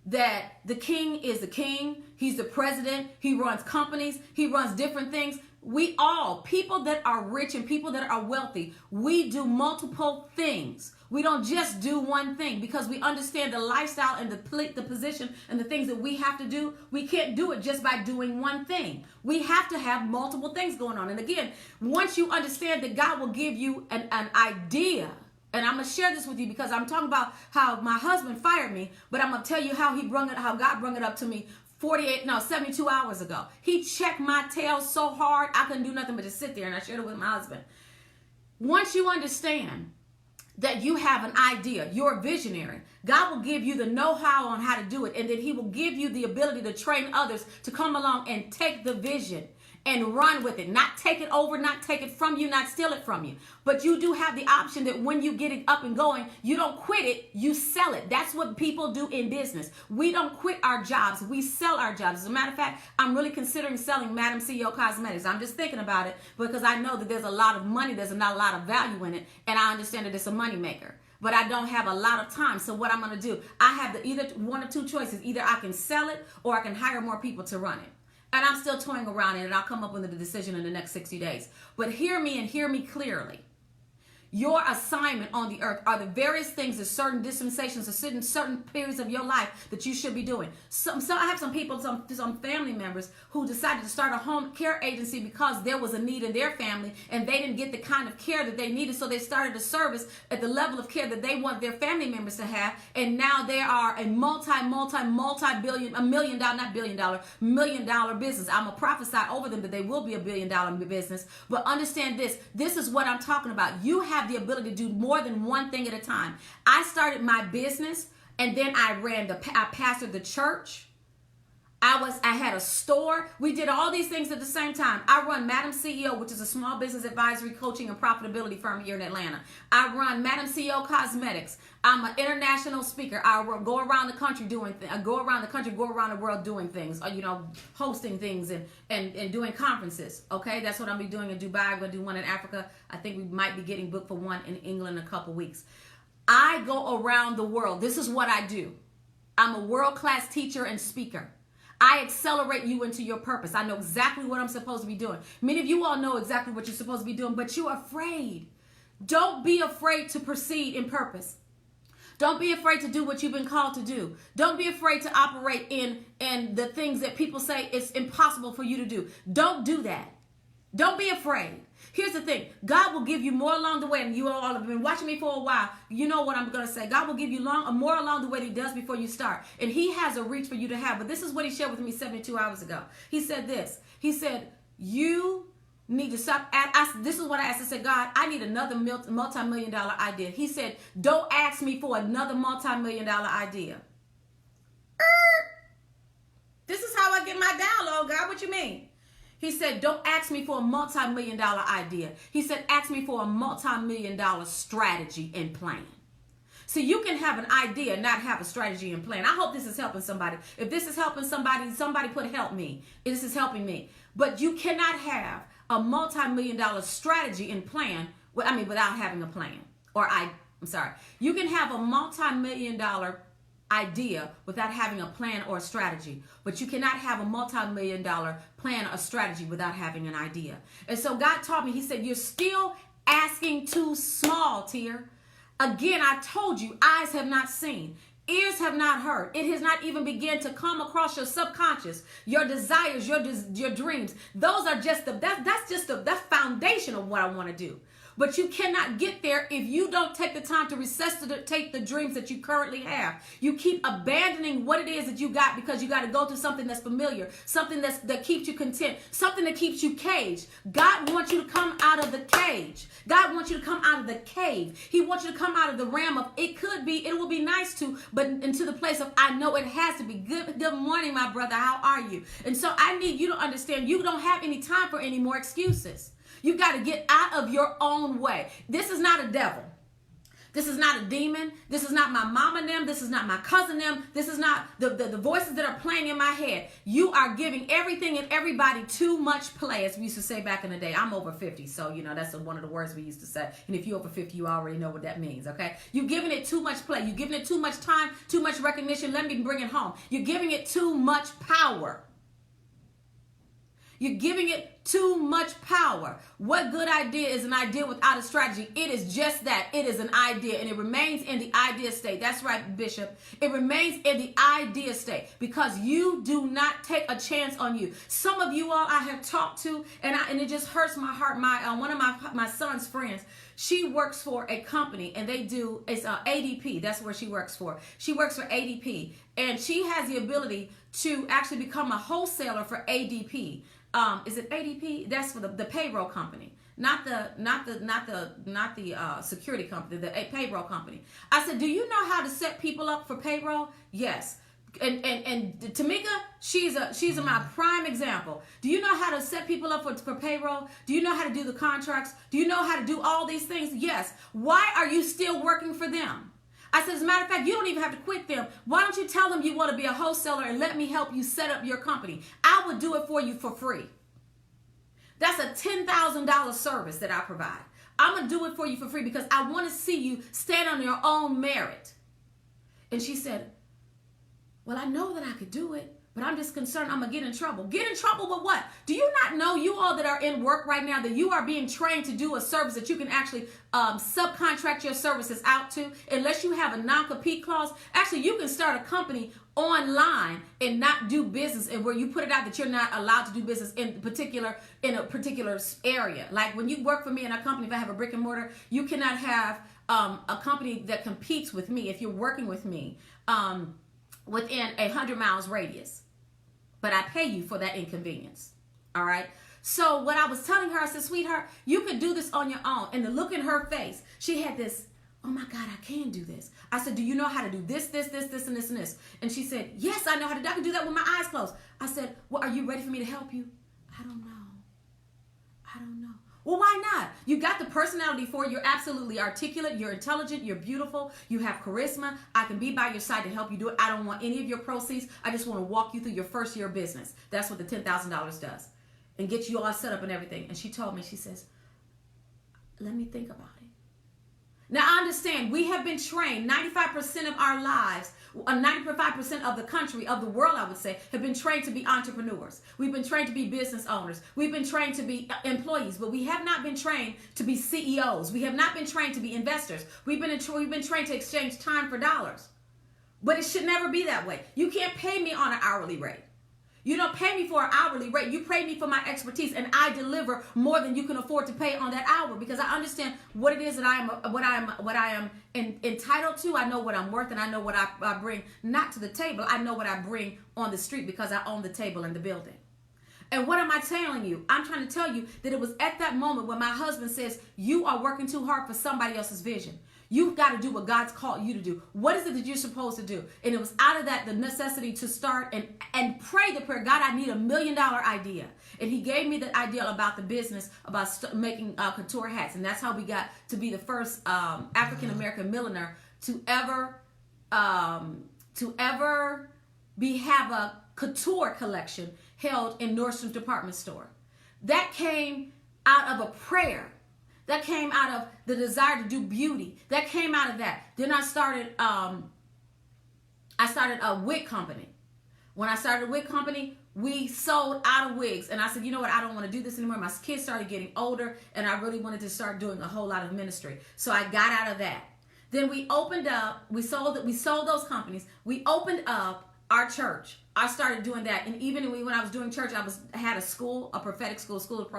[SPEAKER 1] that the king is the king? He's the president. He runs companies. He runs different things. We all, people that are rich and people that are wealthy, we do multiple things. We don't just do one thing, because we understand the lifestyle and the position and the things that we have to do. We can't do it just by doing one thing. We have to have multiple things going on. And again, once you understand that God will give you an idea, and I'm going to share this with you because I'm talking about how my husband fired me, but I'm going to tell you how God brought it up to me 72 hours ago. He checked my tail so hard, I couldn't do nothing but just sit there, and I shared it with my husband. Once you understand that you have an idea, you're a visionary, God will give you the know-how on how to do it, and then he will give you the ability to train others to come along and take the vision and run with it. Not take it over, not take it from you, not steal it from you. But you do have the option that when you get it up and going, you don't quit it, you sell it. That's what people do in business. We don't quit our jobs, we sell our jobs. As a matter of fact, I'm really considering selling MadamCEO Cosmetics. I'm just thinking about it because I know that there's a lot of money, there's not a lot of value in it, and I understand that it's a money maker. But I don't have a lot of time. So what I'm going to do, I have either one or two choices. Either I can sell it or I can hire more people to run it. And I'm still toying around it, and I'll come up with a decision in the next 60 days. But hear me and hear me clearly. Your assignment on the earth are the various things at certain dispensations or certain periods of your life that you should be doing. So I have some people, some family members who decided to start a home care agency because there was a need in their family and they didn't get the kind of care that they needed. So they started a service at the level of care that they want their family members to have. And now they are a multi-billion, $1 million business. I'm going to prophesy over them that they will be $1 billion business. But understand this. This is what I'm talking about. You have the ability to do more than one thing at a time. I started my business, and then I pastored the church. I had a store. We did all these things at the same time. I run MadamCEO, which is a small business advisory, coaching, and profitability firm here in Atlanta. I run MadamCEO Cosmetics. I'm an international speaker. I go around the country go around the world doing things, hosting things and doing conferences. Okay, that's what I'm be doing in Dubai. I'm going to do one in Africa. I think we might be getting booked for one in England in a couple weeks. I go around the world. This is what I do. I'm a world-class teacher and speaker. I accelerate you into your purpose. I know exactly what I'm supposed to be doing. Many of you all know exactly what you're supposed to be doing, but you're afraid. Don't be afraid to proceed in purpose. Don't be afraid to do what you've been called to do. Don't be afraid to operate in the things that people say it's impossible for you to do. Don't do that. Don't be afraid. Here's the thing. God will give you more along the way, and you all have been watching me for a while. You know what I'm going to say. God will give you more along the way than he does before you start. And he has a reach for you to have. But this is what he shared with me 72 hours ago. He said this. He said, you need to stop. This is what I asked. I said, God, I need another multi-million-dollar idea. He said, don't ask me for another multi-million-dollar idea. This is how I get my download, God. What you mean? He said, don't ask me for a multi-million-dollar idea. He said, ask me for a multi-million-dollar strategy and plan. See, you can have an idea and not have a strategy and plan. I hope this is helping somebody. If this is helping somebody put help me. This is helping me. But you cannot have a multi-million-dollar strategy and plan, without having a plan. You can have a multi-million-dollar idea without having a plan or a strategy, but you cannot have a multi-million-dollar plan or strategy without having an idea. And so God taught me, he said, you're still asking too small, Tier. Again, I told you, eyes have not seen, ears have not heard. It has not even begun to come across your subconscious, your desires, your dreams. Those are just the foundation of what I want to do. But you cannot get there if you don't take the time to resuscitate the dreams that you currently have. You keep abandoning what it is that you got because you got to go to something that's familiar, something that keeps you content, something that keeps you caged. God wants you to come out of the cage. God wants you to come out of the cave. He wants you to come out of the realm of it will be nice to, but into the place of I know it has to be. Good morning, my brother. How are you? And so I need you to understand you don't have any time for any more excuses. You got to get out of your own way. This is not a devil. This is not a demon. This is not my mama and them. This is not my cousin them. This is not the voices that are playing in my head. You are giving everything and everybody too much play, as we used to say back in the day. I'm over 50, so that's one of the words we used to say. And if you're over 50, you already know what that means, okay? You're giving it too much play. You're giving it too much time, too much recognition. Let me bring it home. You're giving it too much power. You're giving it too much power. What good idea is an idea without a strategy? It is just that. It is an idea, and it remains in the idea state. That's right, Bishop. It remains in the idea state because you do not take a chance on you. Some of you all I have talked to, and it just hurts my heart. One of my son's friends, she works for a company, and it's ADP. That's where she works for. She works for ADP, and she has the ability to actually become a wholesaler for ADP. Is it ADP? That's for the payroll company, not the security company, the payroll company. I said, do you know how to set people up for payroll? Yes. And Tamika, she's my prime example. Do you know how to set people up for payroll? Do you know how to do the contracts? Do you know how to do all these things? Yes. Why are you still working for them? I said, as a matter of fact, you don't even have to quit them. Why don't you tell them you want to be a wholesaler and let me help you set up your company? I would do it for you for free. That's a $10,000 service that I provide. I'm going to do it for you for free because I want to see you stand on your own merit. And she said, well, I know that I could do it, but I'm just concerned I'm going to get in trouble. Get in trouble with what? Do you not know, you all that are in work right now, that you are being trained to do a service that you can actually subcontract your services out to, unless you have a non-compete clause? Actually, you can start a company online and not do business, and where you put it out that you're not allowed to do business in a particular area. Like when you work for me in a company, if I have a brick and mortar, you cannot have a company that competes with me if you're working with me within 100 miles radius. But I pay you for that inconvenience. All right. So what I was telling her, I said, sweetheart, you could do this on your own. And the look in her face, she had this, oh my God, I can do this. I said, do you know how to do this, and this, and this? And she said, yes, I know how to do. I can do that with my eyes closed. I said, well, are you ready for me to help you? I don't know. Well, why not? You got the personality for it. You're absolutely articulate. You're intelligent. You're beautiful. You have charisma. I can be by your side to help you do it. I don't want any of your proceeds. I just want to walk you through your first year of business. That's what the $10,000 does, and get you all set up and everything. And she told me, she says, let me think about it. Now, I understand we have been trained, 95% of our lives, 95% of the country, of the world, I would say, have been trained to be entrepreneurs. We've been trained to be business owners. We've been trained to be employees, but we have not been trained to be CEOs. We have not been trained to be investors. We've been trained to exchange time for dollars. But it should never be that way. You can't pay me on an hourly rate. You don't pay me for an hourly rate. You pay me for my expertise, and I deliver more than you can afford to pay on that hour, because I understand what it is that what I am entitled to. I know what I'm worth, and I know what I bring, not to the table. I know what I bring on the street, because I own the table and the building. And what am I telling you? I'm trying to tell you that it was at that moment when my husband says, you are working too hard for somebody else's vision. You've got to do what God's called you to do. What is it that you're supposed to do? And it was out of that, the necessity to start and pray the prayer, God, I need $1 million idea. And he gave me the idea about the business, about making couture hats. And that's how we got to be the first African-American millionaire to ever have a couture collection held in Nordstrom's department store. That came out of a prayer. That came out of the desire to do beauty. That came out of that. Then I started a wig company. When I started a wig company, we sold out of wigs. And I said, you know what? I don't want to do this anymore. My kids started getting older, and I really wanted to start doing a whole lot of ministry. So I got out of that. Then we opened up, we sold those companies. We opened up our church. I started doing that. And even when I was doing church, I had a school, a prophetic school, school of the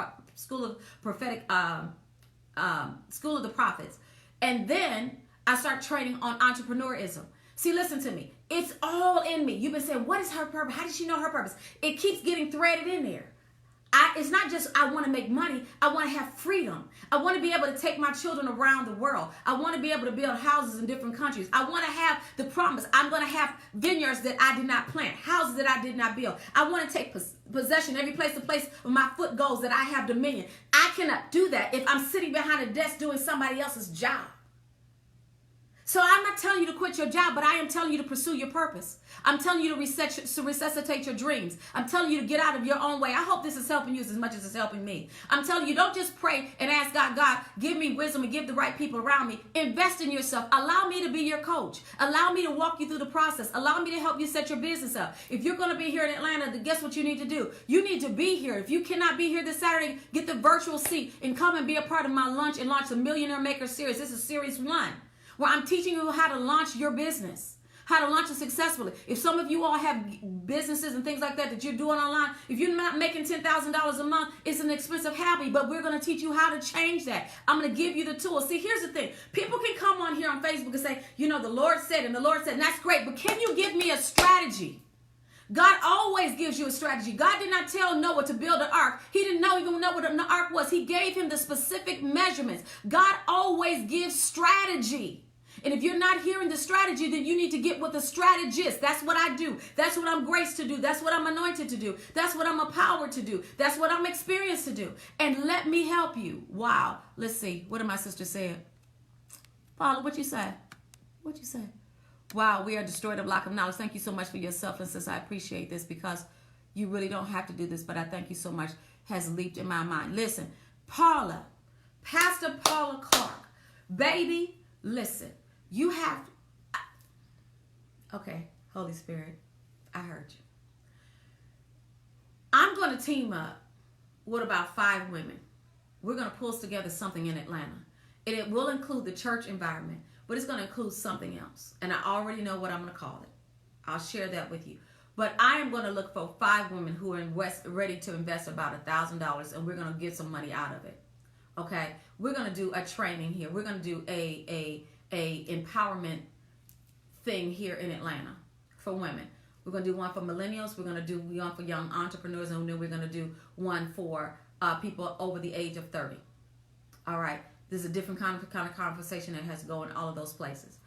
[SPEAKER 1] prophets. And then I started training on entrepreneurism. See, listen to me. It's all in me. You've been saying, what is her purpose? How did she know her purpose? It keeps getting threaded in there. It's not just I want to make money. I want to have freedom. I want to be able to take my children around the world. I want to be able to build houses in different countries. I want to have the promise. I'm going to have vineyards that I did not plant, houses that I did not build. I want to take possession every place where my foot goes, that I have dominion. I cannot do that if I'm sitting behind a desk doing somebody else's job. So I'm not telling you to quit your job, but I am telling you to pursue your purpose. I'm telling you to resuscitate your dreams. I'm telling you to get out of your own way. I hope this is helping you as much as it's helping me. I'm telling you, don't just pray and ask God, give me wisdom and give the right people around me. Invest in yourself. Allow me to be your coach. Allow me to walk you through the process. Allow me to help you set your business up. If you're going to be here in Atlanta, then guess what you need to do? You need to be here. If you cannot be here this Saturday, get the virtual seat and come and be a part of my lunch and launch the Millionaire Maker series. This is series 1. Where I'm teaching you how to launch your business, how to launch it successfully. If some of you all have businesses and things like that you're doing online, if you're not making $10,000 a month, it's an expensive hobby, but we're going to teach you how to change that. I'm going to give you the tools. See, here's the thing. People can come on here on Facebook and say, the Lord said, and that's great, but can you give me a strategy? God always gives you a strategy. God did not tell Noah to build an ark. He didn't even know what an ark was. He gave him the specific measurements. God always gives strategy. And if you're not hearing the strategy, then you need to get with a strategist. That's what I do. That's what I'm graced to do. That's what I'm anointed to do. That's what I'm empowered to do. That's what I'm experienced to do. And let me help you. Wow. Let's see. What did my sister say? Paula, what you say? What you say? Wow, we are destroyed a block of knowledge. Thank you so much for your selflessness. I appreciate this because you really don't have to do this, but I thank you so much. Has leaped in my mind. Listen, Paula, Pastor Paula Clark, baby, listen. You have, okay, Holy Spirit, I heard you. I'm going to team up with about 5 women. We're going to pull together something in Atlanta. And it will include the church environment, but it's going to include something else. And I already know what I'm going to call it. I'll share that with you. But I am going to look for 5 women who are ready to invest about $1,000, and we're going to get some money out of it. Okay? We're going to do a training here. We're going to do a empowerment thing here in Atlanta for women. We're going to do one for millennials. We're going to do one for young entrepreneurs, and then we're going to do one for people over the age of 30. All right. There's a different kind of conversation that has to go in all of those places.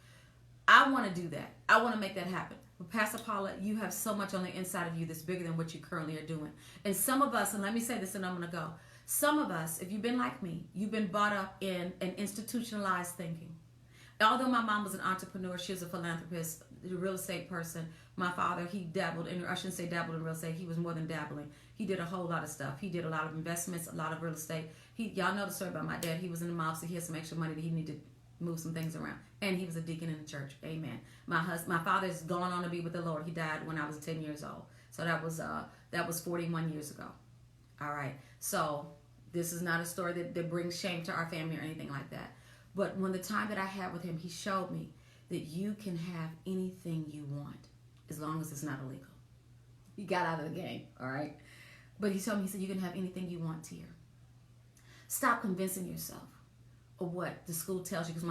[SPEAKER 1] I want to do that. I want to make that happen. But Pastor Paula, you have so much on the inside of you that's bigger than what you currently are doing. And some of us, and let me say this and I'm going to go. Some of us, if you've been like me, you've been brought up in an institutionalized thinking. Although my mom was an entrepreneur, she was a philanthropist, a real estate person. My father, he dabbled in, I shouldn't say dabbled in real estate, he was more than dabbling. He did a whole lot of stuff. He did a lot of investments, a lot of real estate. Y'all know the story about my dad. He was in the mob, so he had some extra money that he needed to move some things around. And he was a deacon in the church. Amen. My father's gone on to be with the Lord. He died when I was 10 years old. So that was 41 years ago. All right. So this is not a story that brings shame to our family or anything like that. But when the time that I had with him, he showed me that you can have anything you want as long as it's not illegal. He got out of the game, all right? But he told me, he said, you can have anything you want here. Stop convincing yourself of what the school tells you. Because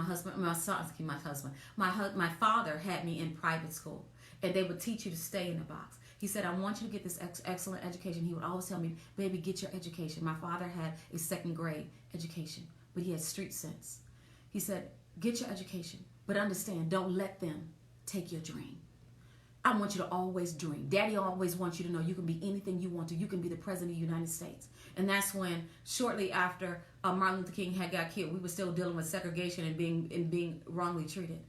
[SPEAKER 1] my father had me in private school. And they would teach you to stay in the box. He said, I want you to get this excellent education. He would always tell me, baby, get your education. My father had a second grade education, but he had street sense. He said, get your education, but understand, don't let them take your dream. I want you to always dream. Daddy always wants you to know you can be anything you want to. You can be the president of the United States. And that's when, shortly after Martin Luther King had got killed, we were still dealing with segregation and being wrongly treated.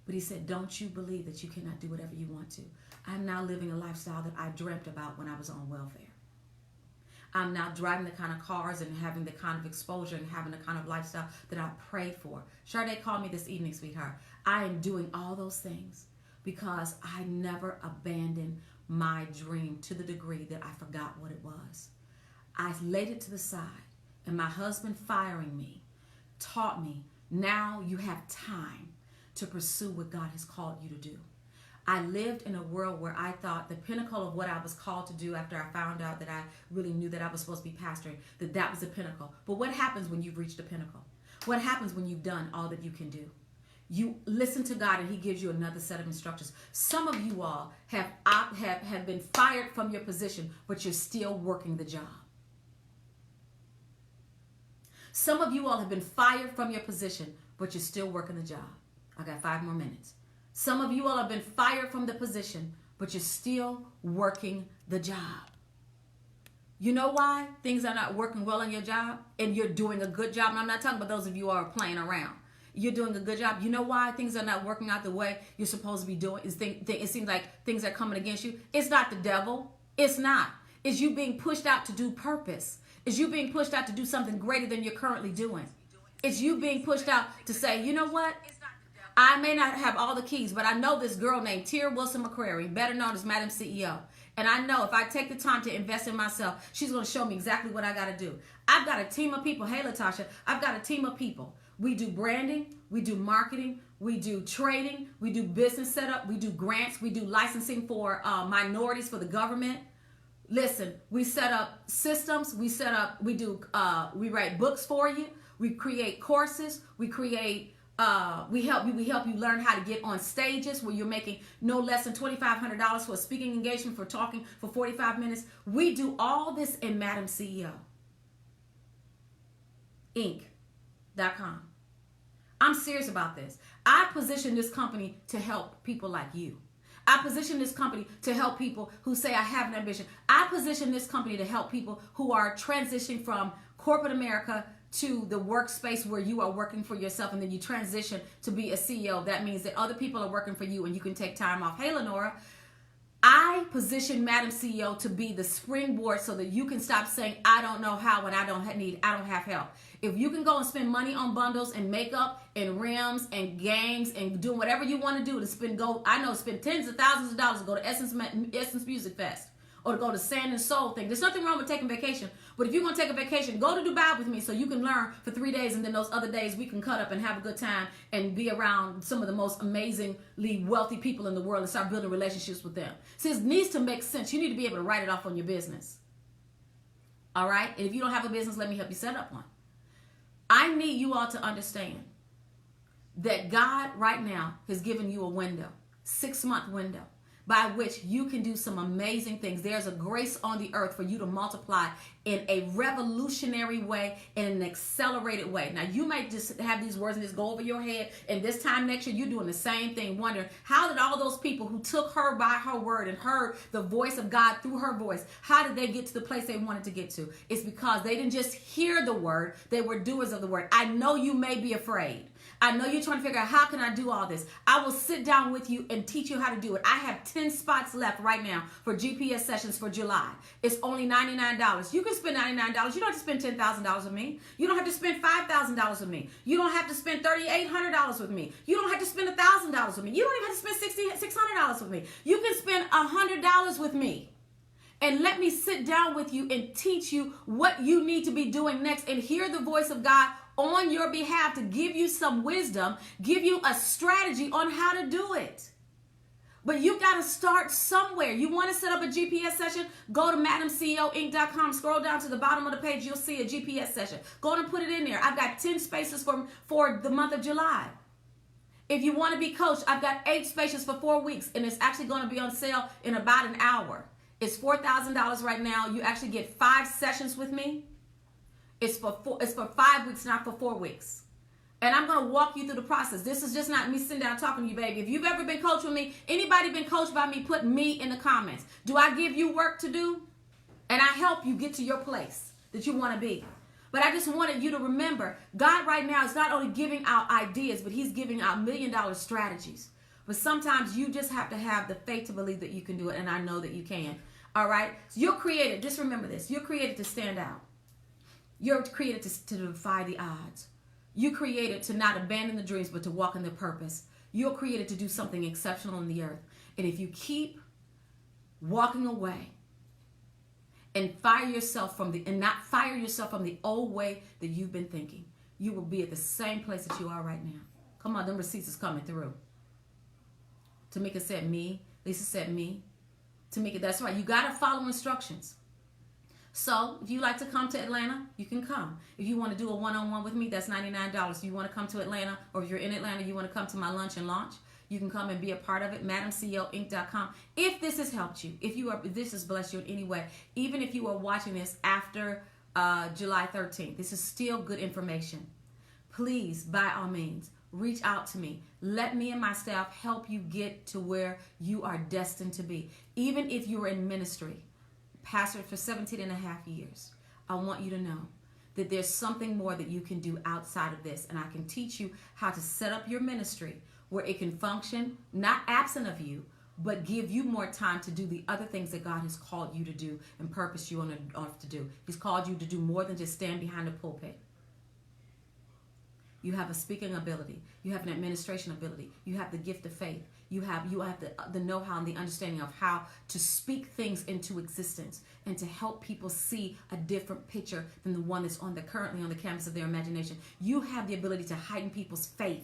[SPEAKER 1] But he said, don't you believe that you cannot do whatever you want to. I'm now living a lifestyle that I dreamt about when I was on welfare. I'm now driving the kind of cars and having the kind of exposure and having the kind of lifestyle that I prayed for. Sade called me this evening, sweetheart. I am doing all those things because I never abandoned my dream to the degree that I forgot what it was. I laid it to the side, and my husband firing me taught me, now you have time to pursue what God has called you to do. I lived in a world where I thought the pinnacle of what I was called to do after I found out that I really knew that I was supposed to be pastoring, that was the pinnacle. But what happens when you've reached the pinnacle? What happens when you've done all that you can do? You listen to God and he gives you another set of instructions. Some of you all have been fired from your position, but you're still working the job. Some of you all have been fired from your position, but you're still working the job. I got 5 more minutes. Some of you all have been fired from the position, but you're still working the job. You know why things are not working well on your job and you're doing a good job? And I'm not talking about those of you who are playing around. You're doing a good job. You know why things are not working out the way you're supposed to be doing? It seems like things are coming against you. It's not the devil. It's not. It's you being pushed out to do purpose. It's you being pushed out to do something greater than you're currently doing. It's you being pushed out to say, you know what? I may not have all the keys, but I know this girl named Tia Wilson McCrary, better known as MadamCEO. And I know if I take the time to invest in myself, she's going to show me exactly what I got to do. I've got a team of people. Hey, Latasha, I've got a team of people. We do branding, we do marketing, we do trading, we do business setup, we do grants, we do licensing for minorities for the government. Listen, we set up systems, we write books for you, we create courses, we help you learn how to get on stages where you're making no less than $2,500 for a speaking engagement for talking for 45 minutes. We do all this in MadamCEO Inc.com. I'm serious about this. I position this company to help people like you. I position this company to help people who say, I have an ambition. I position this company to help people who are transitioning from corporate America to the workspace where you are working for yourself, and then you transition to be a CEO. That means that other people are working for you and you can take time off. Hey, Lenora, I position MadamCEO to be the springboard so that you can stop saying, I don't know how and I don't have help. If you can go and spend money on bundles and makeup and rims and games and doing whatever you want to do to spend tens of thousands of dollars to go to Essence Music Fest or to go to Sand and Soul thing. There's nothing wrong with taking vacation, but if you're going to take a vacation, go to Dubai with me so you can learn for 3 days, and then those other days we can cut up and have a good time and be around some of the most amazingly wealthy people in the world and start building relationships with them. See, it needs to make sense. You need to be able to write it off on your business. All right? And if you don't have a business, let me help you set up one. I need you all to understand that God right now has given you a window, 6-month window, by which you can do some amazing things. There's a grace on the earth for you to multiply in a revolutionary way, in an accelerated way. Now, you might just have these words and just go over your head, and this time next year, you're doing the same thing, wondering, how did all those people who took her by her word and heard the voice of God through her voice, how did they get to the place they wanted to get to? It's because they didn't just hear the word, they were doers of the word. I know you may be afraid. I know you're trying to figure out, how can I do all this? I will sit down with you and teach you how to do it. I have 10 spots left right now for GPS sessions for July. It's only $99. You can spend $99. You don't have to spend $10,000 with me. You don't have to spend $5,000 with me. You don't have to spend $3,800 with me. You don't have to spend $1,000 with me. You don't even have to spend $600 with me. You can spend $100 with me. And let me sit down with you and teach you what you need to be doing next, and hear the voice of God on your behalf to give you some wisdom, give you a strategy on how to do it. But you got to start somewhere. You want to set up a GPS session? Go to MadamCEOInc.com. Scroll down to the bottom of the page. You'll see a GPS session. Go and put it in there. I've got 10 spaces for the month of July. If you want to be coached, I've got 8 spaces for 4 weeks, and it's actually going to be on sale in about an hour. It's $4,000 right now. You actually get 5 sessions with me. It's for 5 weeks, not for 4 weeks. And I'm going to walk you through the process. This is just not me sitting down talking to you, baby. If you've ever been coached with me, anybody been coached by me, put me in the comments. Do I give you work to do? And I help you get to your place that you want to be. But I just wanted you to remember, God right now is not only giving out ideas, but he's giving out $1 million strategies. But sometimes you just have to have the faith to believe that you can do it, and I know that you can. All right? So you're created, just remember this, you're created to stand out. You're created to defy the odds. You're created to not abandon the dreams, but to walk in the purpose. You're created to do something exceptional in the earth. And if you keep walking away, and not fire yourself from the old way that you've been thinking, you will be at the same place that you are right now. Come on, them receipts is coming through. Tamika said me. Lisa said me. Tamika, that's right. You got to follow instructions. So if you like to come to Atlanta, you can come. If you want to do a one-on-one with me, that's $99. If you want to come to Atlanta, or if you're in Atlanta, you want to come to my lunch and launch, you can come and be a part of it, MadamCEOinc.com. If this has helped you, if this has blessed you in any way, even if you are watching this after July 13th, this is still good information. Please, by all means, reach out to me. Let me and my staff help you get to where you are destined to be. Even if you're in ministry, pastored for 17 and a half years, I want you to know that there's something more that you can do outside of this. And I can teach you how to set up your ministry where it can function, not absent of you, but give you more time to do the other things that God has called you to do and purposed you on earth to do. He's called you to do more than just stand behind a pulpit. You have a speaking ability. You have an administration ability. You have the gift of faith. You have the know-how and the understanding of how to speak things into existence and to help people see a different picture than the one that's currently on the canvas of their imagination. You have the ability to heighten people's faith.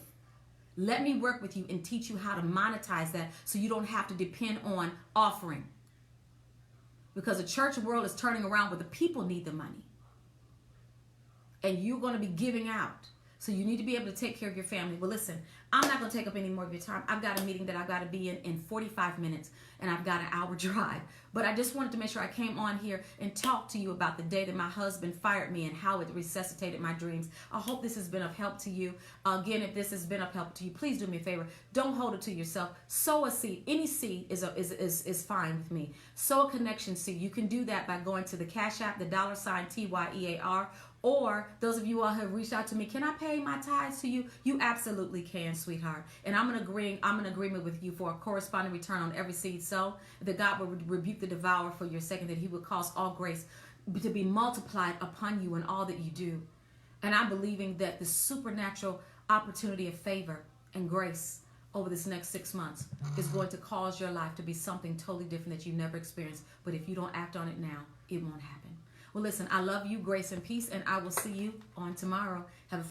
[SPEAKER 1] Let me work with you and teach you how to monetize that so you don't have to depend on offering. Because the church world is turning around where the people need the money. And you're going to be giving out. So you need to be able to take care of your family. Well, listen, I'm not going to take up any more of your time. I've got a meeting that I've got to be in 45 minutes, and I've got an hour drive. But I just wanted to make sure I came on here and talked to you about the day that my husband fired me and how it resuscitated my dreams. I hope this has been of help to you. Again, if this has been of help to you, please do me a favor. Don't hold it to yourself. Sow a seed. Any seed is fine with me. Sow a connection seed. You can do that by going to the Cash App, the $TYEAR. Or those of you all who have reached out to me, can I pay my tithes to you? You absolutely can, sweetheart. And I'm in agreement with you for a corresponding return on every seed sow. That God will rebuke the devourer for your sake, and that he will cause all grace to be multiplied upon you in all that you do. And I'm believing that the supernatural opportunity of favor and grace over this next 6 months is going to cause your life to be something totally different that you never experienced. But if you don't act on it now, it won't happen. Well, listen, I love you, grace and peace, and I will see you on tomorrow. Have a